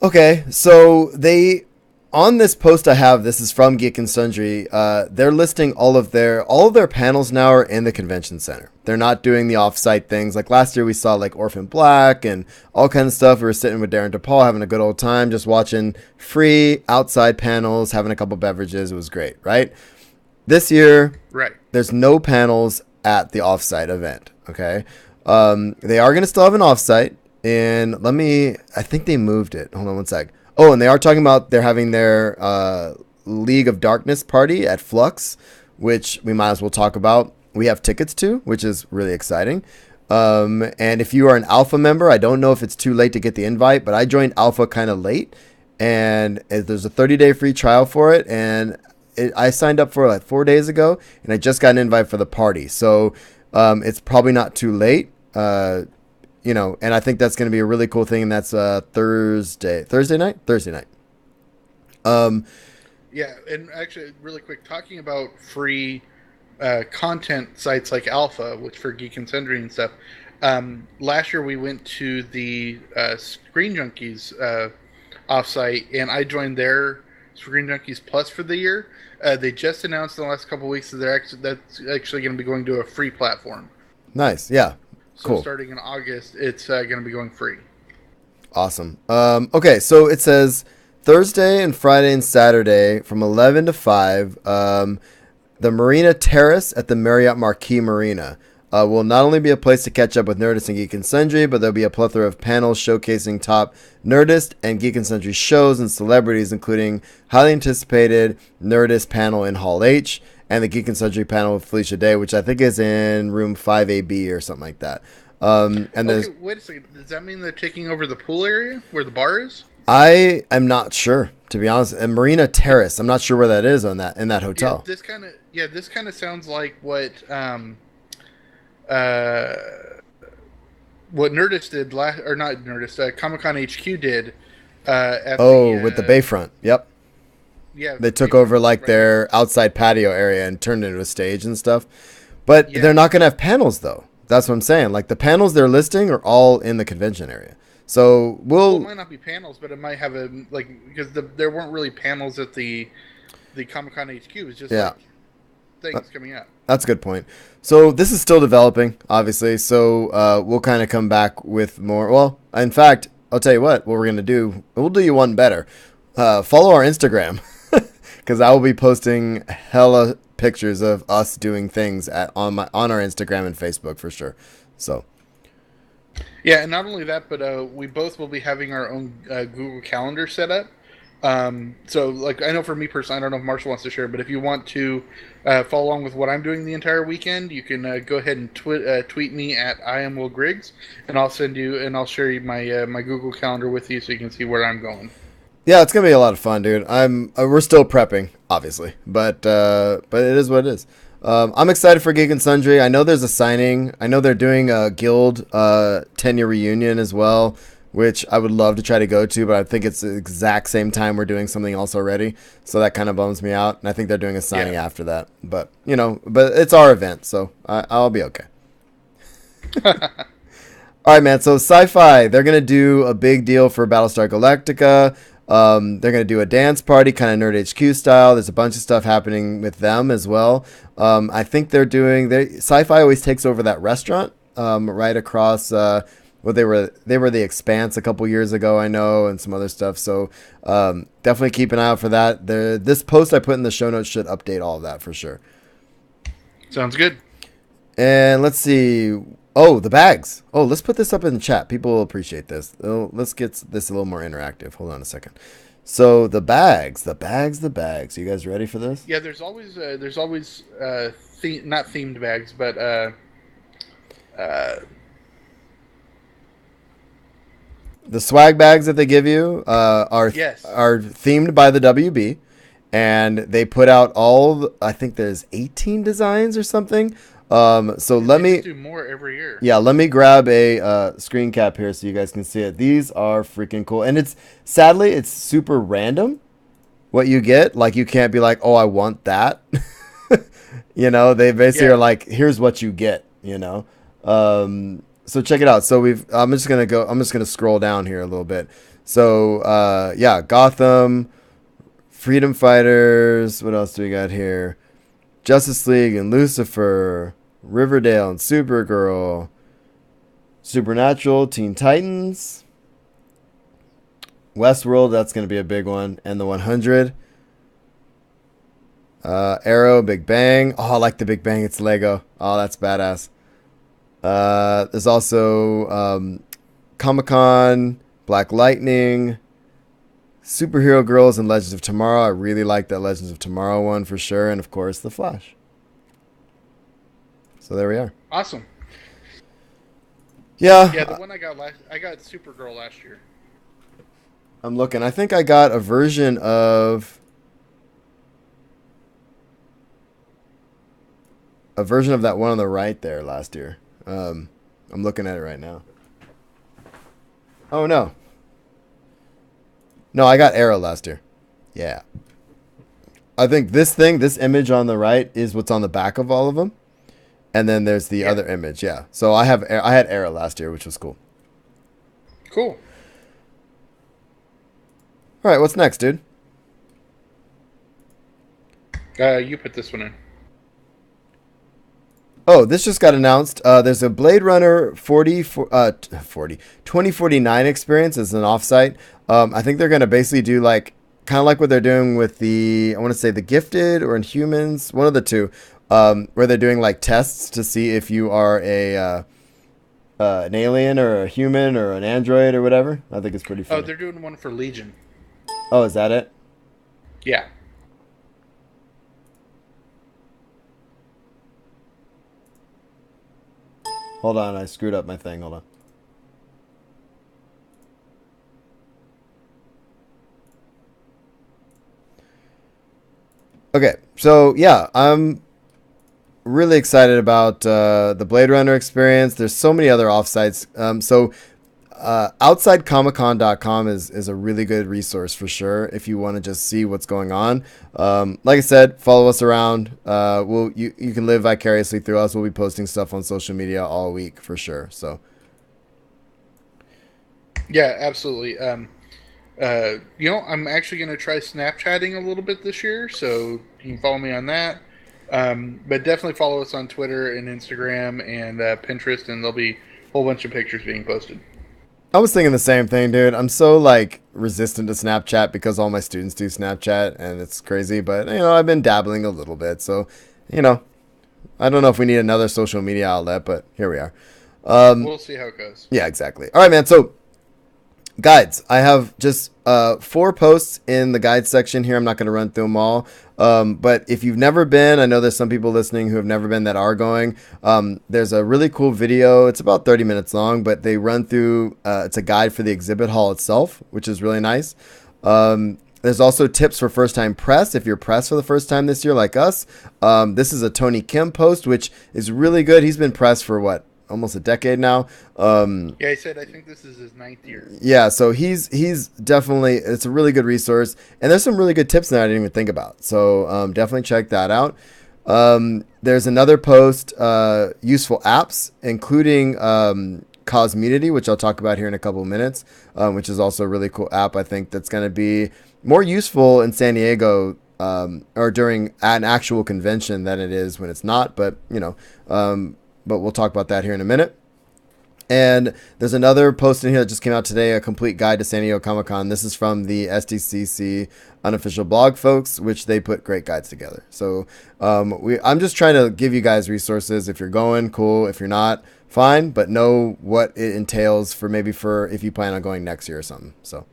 Okay, so they, on this post I have, this is from Geek and Sundry, they're listing all of their panels now are in the convention center. They're not doing the off-site things. Like last year we saw like Orphan Black and all kinds of stuff. We were sitting with Darren DePaul having a good old time, just watching free outside panels, having a couple beverages. It was great, right? This year, right, there's no panels at the off-site event, okay? They are going to still have an off-site. And I think they moved it. Hold on one sec. Oh, and they are talking about they're having their League of Darkness party at Flux, which we might as well talk about. We have tickets to, which is really exciting. And if you are an Alpha member, I don't know if it's too late to get the invite, but I joined Alpha kind of late, and there's a 30-day free trial for it, and I signed up for it like 4 days ago, and I just got an invite for the party. So it's probably not too late, and I think that's going to be a really cool thing, and that's Thursday night. Yeah, and actually, really quick, talking about free content sites like Alpha, which for Geek and Sundry and stuff. Last year we went to the Screen Junkies offsite, and I joined their Screen Junkies Plus for the year. They just announced in the last couple of weeks that that's actually going to be going to a free platform. Nice, yeah, so cool. Starting in August, it's going to be going free. Awesome. Okay, so it says Thursday and Friday and Saturday from 11 to 5. The Marina Terrace at the Marriott Marquis Marina will not only be a place to catch up with Nerdist and Geek and Sundry, but there'll be a plethora of panels showcasing top Nerdist and Geek and Sundry shows and celebrities, including highly anticipated Nerdist panel in Hall H and the Geek and Sundry panel with Felicia Day, which I think is in room 5AB or something like that. And okay, wait a second. Does that mean they're taking over the pool area where the bar is? I am not sure, to be honest. And Marina Terrace, I'm not sure where that is in that hotel. Yeah, this kind of sounds like what Nerdist did not Nerdist, Comic-Con HQ did. With the Bayfront. Yep. Yeah, they took over their outside patio area and turned it into a stage and stuff. But they're not going to have panels though. That's what I'm saying. Like the panels they're listing are all in the convention area. So it might not be panels, but it might have because there weren't really panels at the Comic-Con HQ. It was just things coming up. That's a good point. So this is still developing, obviously. So we'll kind of come back with more. Well, in fact, I'll tell you what we're going to do. We'll do you one better. Follow our Instagram because I will be posting hella pictures of us doing things on our Instagram and Facebook for sure. So. Yeah, and not only that, but we both will be having our own Google Calendar set up. So, I know for me personally, I don't know if Marshall wants to share, but if you want to follow along with what I'm doing the entire weekend, you can go ahead and tweet me at IamWillGriggs, and I'll share you my Google Calendar with you so you can see where I'm going. Yeah, it's gonna be a lot of fun, dude. We're still prepping, obviously, but it is what it is. I'm excited for Geek and Sundry. I know there's a signing. I know they're doing a Guild 10-year reunion as well, which I would love to try to go to, but I think it's the exact same time we're doing something else already, so that kind of bums me out. And I think they're doing a signing after that. But but it's our event, so I'll be okay. All right, man. So Sci-Fi, they're gonna do a big deal for Battlestar Galactica. They're going to do a dance party, kind of Nerd HQ style. There's a bunch of stuff happening with them as well. I think Sci-Fi always takes over that restaurant right across they were the Expanse a couple years ago, I know, and some other stuff. So definitely keep an eye out for that. This post I put in the show notes should update all of that for sure. Sounds good. And let's see. Oh, the bags. Oh, let's put this up in the chat. People will appreciate this. Let's get this a little more interactive. Hold on a second. So the bags. You guys ready for this? Yeah, there's always not themed bags, but the swag bags that they give you are themed by the WB, and they put out I think there's 18 designs or something. So let me do more every year. Yeah, let me grab a screen cap here so you guys can see it. These are freaking cool, and it's super random what you get. Like you can't be like, oh, I want that. They basically are like, here's what you get. So check it out. So I'm just gonna scroll down here a little bit. So Gotham, Freedom Fighters. What else do we got here? Justice League and Lucifer, Riverdale and Supergirl, Supernatural, Teen Titans, Westworld, that's going to be a big one, and the 100. Arrow, Big Bang. Oh, I like the Big Bang. It's Lego. Oh, that's badass. There's also Comic-Con, Black Lightning, Superhero Girls and Legends of Tomorrow. I really like that Legends of Tomorrow one for sure. And, of course, The Flash. So there we are. Awesome. Yeah. Yeah, the one I got Supergirl last year. I'm looking. I think I got a version of that one on the right there last year. I'm looking at it right now. Oh no. No, I got Arrow last year. Yeah. I think this image on the right is what's on the back of all of them. And then there's the other image, yeah. So I had Arrow last year, which was cool. Cool. All right, what's next, dude? You put this one in. Oh, this just got announced. There's a Blade Runner 2049 experience as an offsite. I think they're going to basically do kind of like what they're doing with I want to say The Gifted or Inhumans, one of the two, where they're doing tests to see if you are an alien or a human or an android or whatever. I think it's pretty funny. Oh, they're doing one for Legion. Oh, is that it? Yeah. Hold on, I screwed up my thing. Hold on. Okay, so yeah, I'm really excited about the Blade Runner experience. There's so many other offsites. OutsideComicCon.com is a really good resource for sure if you want to just see what's going on. Like I said, follow us around. You can live vicariously through us. We'll be posting stuff on social media all week for sure. So yeah, absolutely. I'm actually going to try Snapchatting a little bit this year, so you can follow me on that. But definitely follow us on Twitter and Instagram and Pinterest, and there'll be a whole bunch of pictures being posted. I was thinking the same thing, dude. I'm so resistant to Snapchat because all my students do Snapchat and it's crazy, but I've been dabbling a little bit. So, I don't know if we need another social media outlet, but here we are. We'll see how it goes. Yeah, exactly. All right, man. So guides, I have just 4 posts in the guide section here. I'm not going to run through them all. But if you've never been, I know there's some people listening who have never been that are going. There's a really cool video. It's about 30 minutes long, but they run through, it's a guide for the exhibit hall itself, which is really nice. There's also tips for first-time press. If you're pressed for the first time this year, like us, this is a Tony Kim post, which is really good. He's been pressed for almost a decade now. Yeah, he said I think this is his 9th year. Yeah, so he's definitely, it's a really good resource, and there's some really good tips that I didn't even think about. So definitely check that out. There's another post, useful apps, including Cosmunity, which I'll talk about here in a couple of minutes, which is also a really cool app. I think that's going to be more useful in San Diego or during an actual convention than it is when it's not. But but we'll talk about that here in a minute. And there's another post in here that just came out today, a complete guide to San Diego Comic-Con. This is from the SDCC unofficial blog folks, which they put great guides together. So I'm just trying to give you guys resources. If you're going, cool. If you're not, fine. But know what it entails for if you plan on going next year or something. So.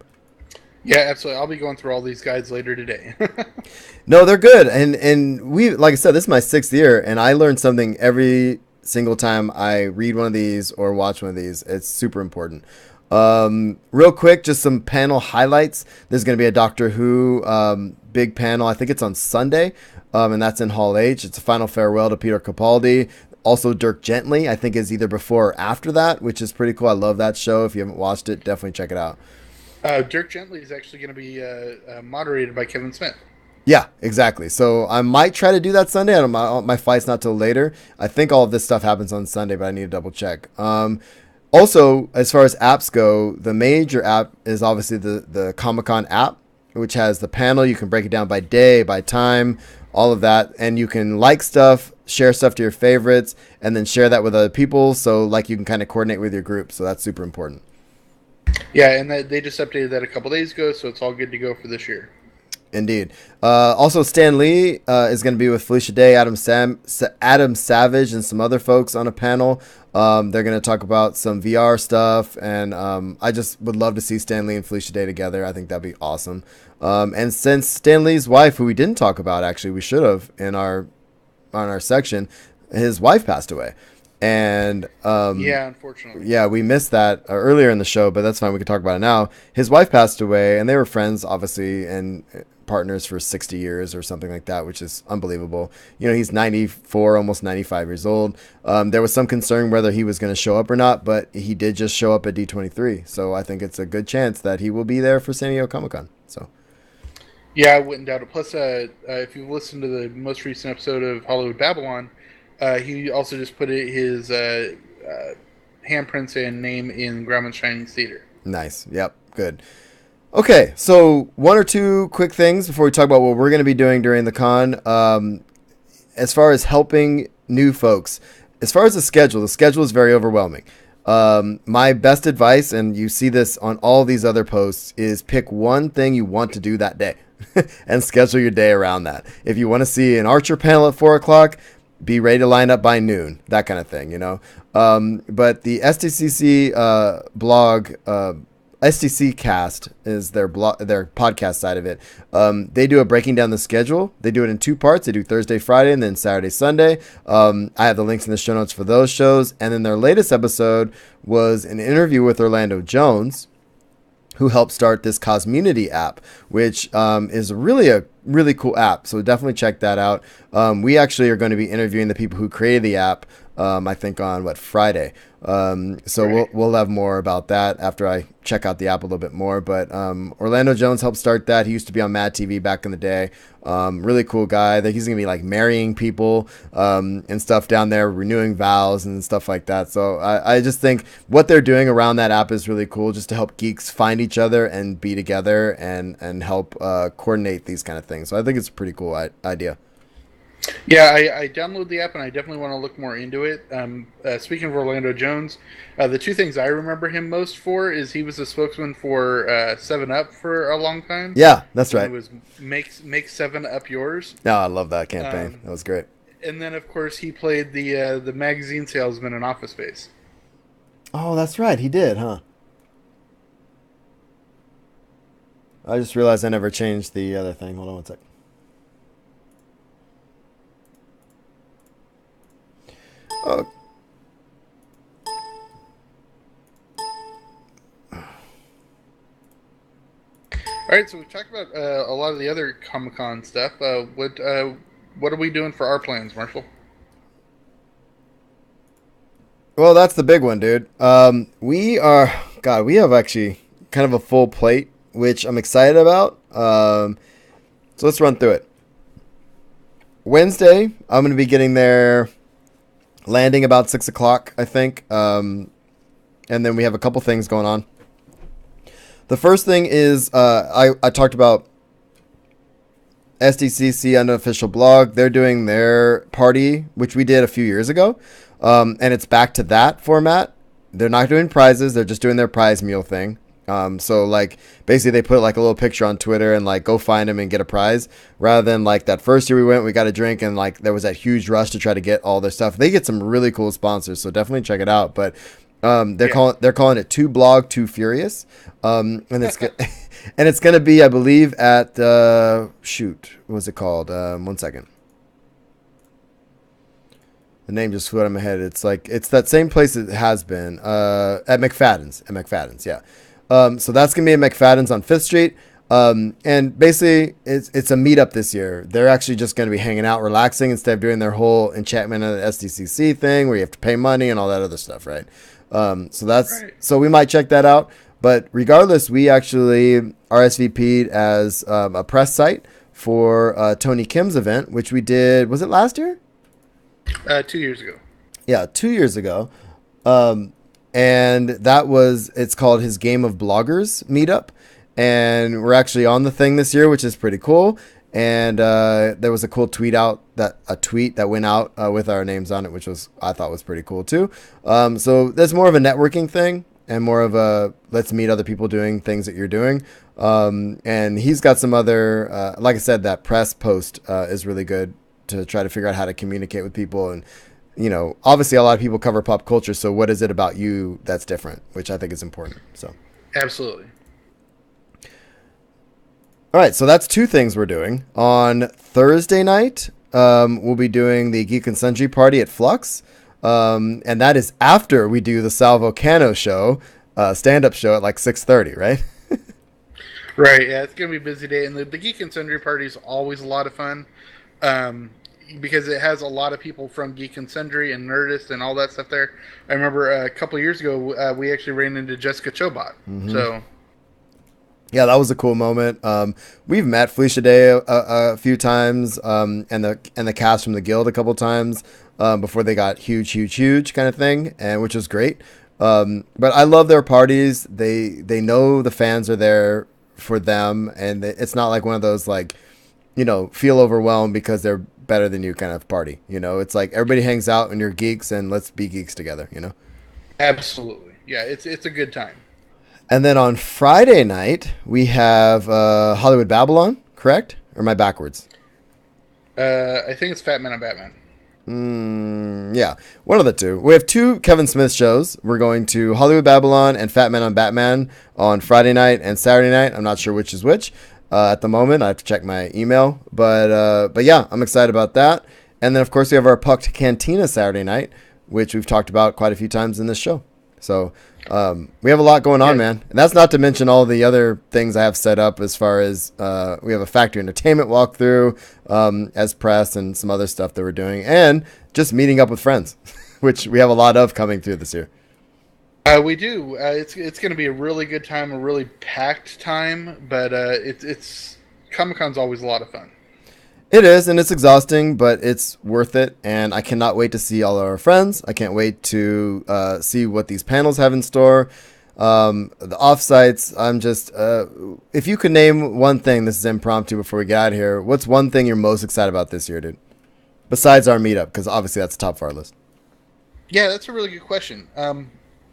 Yeah, absolutely. I'll be going through all these guides later today. No, they're good. And we, like I said, this is my 6th year, and I learned something every single time I read one of these or watch one of these. It's super important. Real quick, just some panel highlights. There's going to be a Doctor Who big panel. I think it's on Sunday, and that's in Hall H. It's a final farewell to Peter Capaldi. Also, Dirk Gently, I think, is either before or after that, which is pretty cool. I love that show. If you haven't watched it, definitely check it out. Dirk Gently is actually going to be moderated by Kevin Smith. Yeah, exactly. So I might try to do that Sunday. My flight's not till later. I think all of this stuff happens on Sunday, but I need to double check. Also, as far as apps go, the major app is obviously the Comic-Con app, which has the panel. You can break it down by day, by time, all of that. And you can like stuff, share stuff to your favorites, and then share that with other people. So you can kind of coordinate with your group. So that's super important. Yeah, and they just updated that a couple days ago, so it's all good to go for this year. Indeed. Also, Stan Lee is going to be with Felicia Day, Adam Savage, and some other folks on a panel. They're going to talk about some VR stuff, and I just would love to see Stan Lee and Felicia Day together. I think that'd be awesome. And since Stan Lee's wife, who we didn't talk about, actually, we should have on our section, his wife passed away. And yeah, unfortunately, yeah, we missed that earlier in the show, but that's fine. We can talk about it now. His wife passed away, and they were friends, obviously, and partners for 60 years or something like that, which is unbelievable. You know, he's 94, almost 95 years old. There was some concern whether he was going to show up or not, but he did just show up at D23. So I think it's a good chance that he will be there for San Diego Comic-Con. So. Yeah, I wouldn't doubt it. Plus, if you've listened to the most recent episode of Hollywood Babylon, he also just put his handprints and name in Grauman's Shining Theater. Nice. Yep. Good. Okay, so one or two quick things before we talk about what we're going to be doing during the con. As far as helping new folks, as far as the schedule is very overwhelming. My best advice, and you see this on all these other posts, is pick one thing you want to do that day and schedule your day around that. If you want to see an Archer panel at 4 o'clock, be ready to line up by noon, that kind of thing, you know. But the SDCC blog, SDC Cast is their podcast side of it. They do a breaking down the schedule. They do it in 2 parts. They do Thursday, Friday, and then Saturday, Sunday. I have the links in the show notes for those shows. And then their latest episode was an interview with Orlando Jones, who helped start this Cosmunity app, which is really a really cool app. So definitely check that out. We actually are going to be interviewing the people who created the app, I think on Friday. So right. we'll have more about that after I check out the app a little bit more. But Orlando Jones helped start that. He used to be on Mad TV back in the day. Really cool guy. That he's gonna be like marrying people and stuff down there, renewing vows and stuff like that. So I just think what they're doing around that app is really cool, just to help geeks find each other and be together and help coordinate these kind of things. So I think it's a pretty cool idea. Yeah, I downloaded the app and I definitely want to look more into it. Speaking of Orlando Jones, the 2 things I remember him most for is he was a spokesman for 7-Up for a long time. Yeah, that's right. It was make 7-Up yours. No, I love that campaign. That was great. And then, of course, he played the magazine salesman in Office Space. Oh, that's right. He did, huh? I just realized I never changed the other thing. Hold on one sec. Oh. All right, so we've talked about a lot of the other Comic-Con stuff. What are we doing for our plans, Marshall? Well, that's the big one, dude. We have actually kind of a full plate, which I'm excited about. So let's run through it. Wednesday, I'm going to be getting there, landing about 6 o'clock, I think. And then we have a couple things going on. The first thing is I talked about SDCC Unofficial Blog. They're doing their party, which we did a few years ago. And it's back to that format. They're not doing prizes. They're just doing their prize meal thing. So like basically they put like a little picture on Twitter and like go find them and get a prize, rather than like that first year we got a drink and like there was that huge rush to try to get all their stuff. They get some really cool sponsors, so definitely check it out. But they're calling it 2 Blog 2 Furious. And it's and it's gonna be, I believe, at what was it called? One second. The name just flew out of my head. It's that same place it has been at McFadden's. Yeah. So that's going to be at McFadden's on 5th Street. And basically, it's a meetup this year. They're actually just going to be hanging out, relaxing, instead of doing their whole enchantment of the SDCC thing where you have to pay money and all that other stuff, right? So we might check that out. But regardless, we actually RSVP'd as a press site for Tony Kim's event, which we did, was it last year? 2 years ago. Yeah, 2 years ago. And it's called his Game of Bloggers meetup. And we're actually on the thing this year, which is pretty cool. And there was a cool tweet that went out with our names on it, which I thought was pretty cool too. So that's more of a networking thing and more of a let's meet other people doing things that you're doing. And he's got some other, like I said, that press post is really good to try to figure out how to communicate with people. And, you know, obviously a lot of people cover pop culture. So what is it about you that's different, which I think is important. So absolutely. All right, so that's 2 things we're doing. On Thursday night, we'll be doing the Geek and Sundry party at Flux. And that is after we do the Sal Volcano show, stand-up show at like 6:30, right? Right, yeah, it's going to be a busy day. And the Geek and Sundry party is always a lot of fun because it has a lot of people from Geek and Sundry and Nerdist and all that stuff there. I remember a couple of years ago, we actually ran into Jessica Chobot. Mm-hmm. So, yeah, that was a cool moment. We've met Felicia Day a few times and the cast from the Guild a couple times before they got huge kind of thing, and which was great. But I love their parties. They know the fans are there for them, and it's not like one of those like, feel overwhelmed because they're better than you kind of party. It's like everybody hangs out and you're geeks and let's be geeks together. Absolutely, yeah, it's a good time. And then on Friday night we have Hollywood Babylon, correct? Or am I backwards? I think it's Fat Man and Batman. Yeah, one of the two. We have 2 Kevin Smith shows. We're going to Hollywood Babylon and Fat Man on Batman on Friday night and Saturday night. I'm not sure which is which at the moment. I have to check my email, but yeah, I'm excited about that. And then of course we have our Pucked Cantina Saturday night, which we've talked about quite a few times in this show. So we have a lot going on, man. And that's not to mention all the other things I have set up as far as we have a Factory Entertainment walkthrough as press and some other stuff that we're doing. And just meeting up with friends, which we have a lot of coming through this year. We do. It's going to be a really good time, a really packed time. But it's Comic-Con's always a lot of fun. It is, and it's exhausting, but it's worth it, and I cannot wait to see all our friends. I can't wait to see what these panels have in store. The offsites, I'm just... if you could name one thing, this is impromptu before we get out of here, what's one thing you're most excited about this year, dude? Besides our meetup, because obviously that's the top of our list. Yeah, that's a really good question.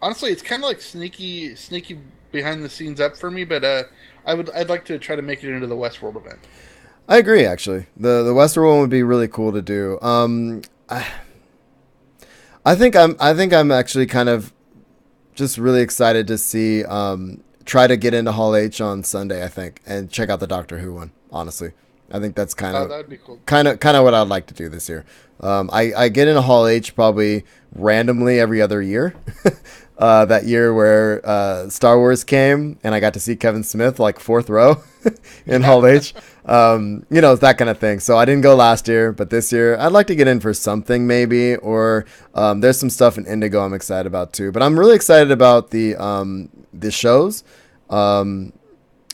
Honestly, it's kind of like sneaky behind the scenes up for me, but I'd like to try to make it into the Westworld event. I agree, actually. The Westworld one would be really cool to do. I think I'm actually kind of just really excited to see try to get into Hall H on Sunday, I think, and check out the Doctor Who one, honestly. I think that's kind of that'd be cool. Kind of what I'd like to do this year. I get into Hall H probably randomly every other year. That year where Star Wars came and I got to see Kevin Smith like 4th row in Hall H. That kind of thing. So I didn't go last year, but this year I'd like to get in for something maybe, or there's some stuff in Indigo I'm excited about too. But I'm really excited about the shows and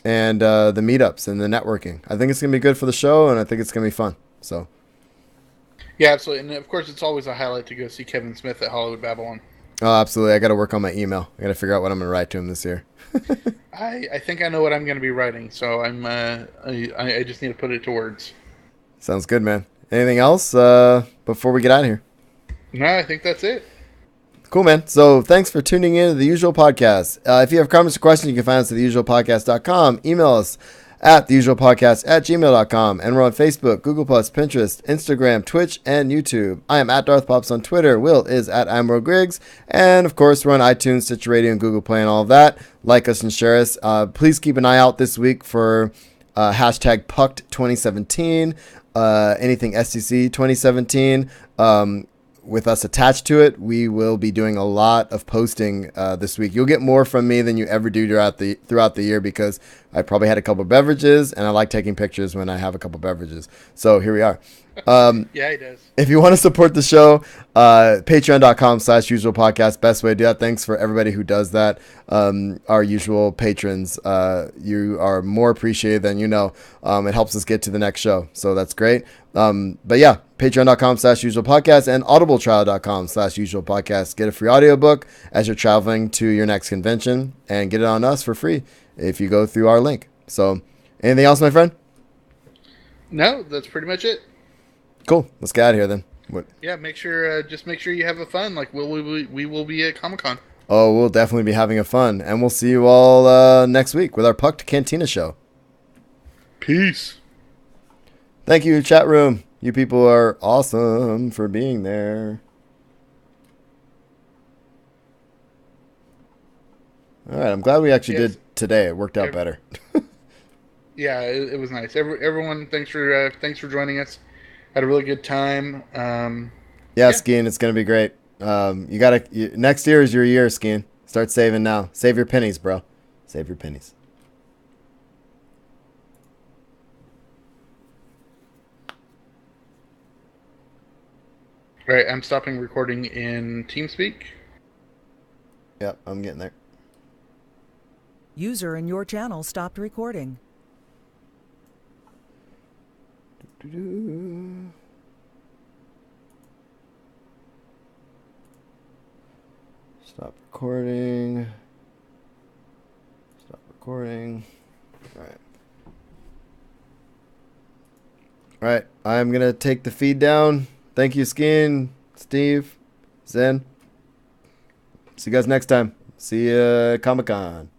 the meetups and the networking. I think it's going to be good for the show, and I think it's going to be fun. So yeah, absolutely. And of course, it's always a highlight to go see Kevin Smith at Hollywood Babylon. Oh, absolutely. I got to work on my email. I got to figure out what I'm going to write to him this year. I think I know what I'm going to be writing, so I just need to put it to words. Sounds good, man. Anything else before we get out of here? No, I think that's it. Cool, man. So thanks for tuning in to The Usual Podcast. If you have comments or questions, you can find us at theusualpodcast.com. Email us at theusualpodcast@gmail.com. And we're on Facebook, Google+, Pinterest, Instagram, Twitch, and YouTube. I am at Darth Pops on Twitter. Will is at Admiral Griggs. And, of course, we're on iTunes, Stitcher Radio, and Google Play and all of that. Like us and share us. Please keep an eye out this week for hashtag Pucked 2017, anything SCC 2017. With us attached to it, we will be doing a lot of posting this week. You'll get more from me than you ever do throughout the year, because I probably had a couple beverages, and I like taking pictures when I have a couple beverages. So here we are. Yeah, he does. If you want to support the show, patreon.com/usual podcast, best way to do that. Thanks for everybody who does that. Our usual patrons, you are more appreciated than you know. It helps us get to the next show, so that's great. But yeah, patreon.com/usual podcast and audibletrial.com/usual podcast. Get a free audiobook as you're traveling to your next convention, and get it on us for free if you go through our link. So anything else, my friend? No, that's pretty much it. Cool. Let's get out of here then. What? Yeah, make sure you have a fun. Like we will be at Comic-Con. Oh, we'll definitely be having a fun, and we'll see you all next week with our Pucked Cantina show. Peace. Thank you, chat room. You people are awesome for being there. All right, I'm glad we actually did today. It worked out better. Yeah, it was nice. Everyone, thanks for joining us. Had a really good time. Yeah, skiing, it's going to be great. You gotta. Next year is your year, Skeen. Start saving now. Save your pennies, bro. Save your pennies. All right, I'm stopping recording in TeamSpeak. Yep, I'm getting there. User in your channel stopped recording. Stop recording. Stop recording. All right. All right, I'm going to take the feed down. Thank you, Skeen, Steve, Zen. See you guys next time. See you Comic-Con.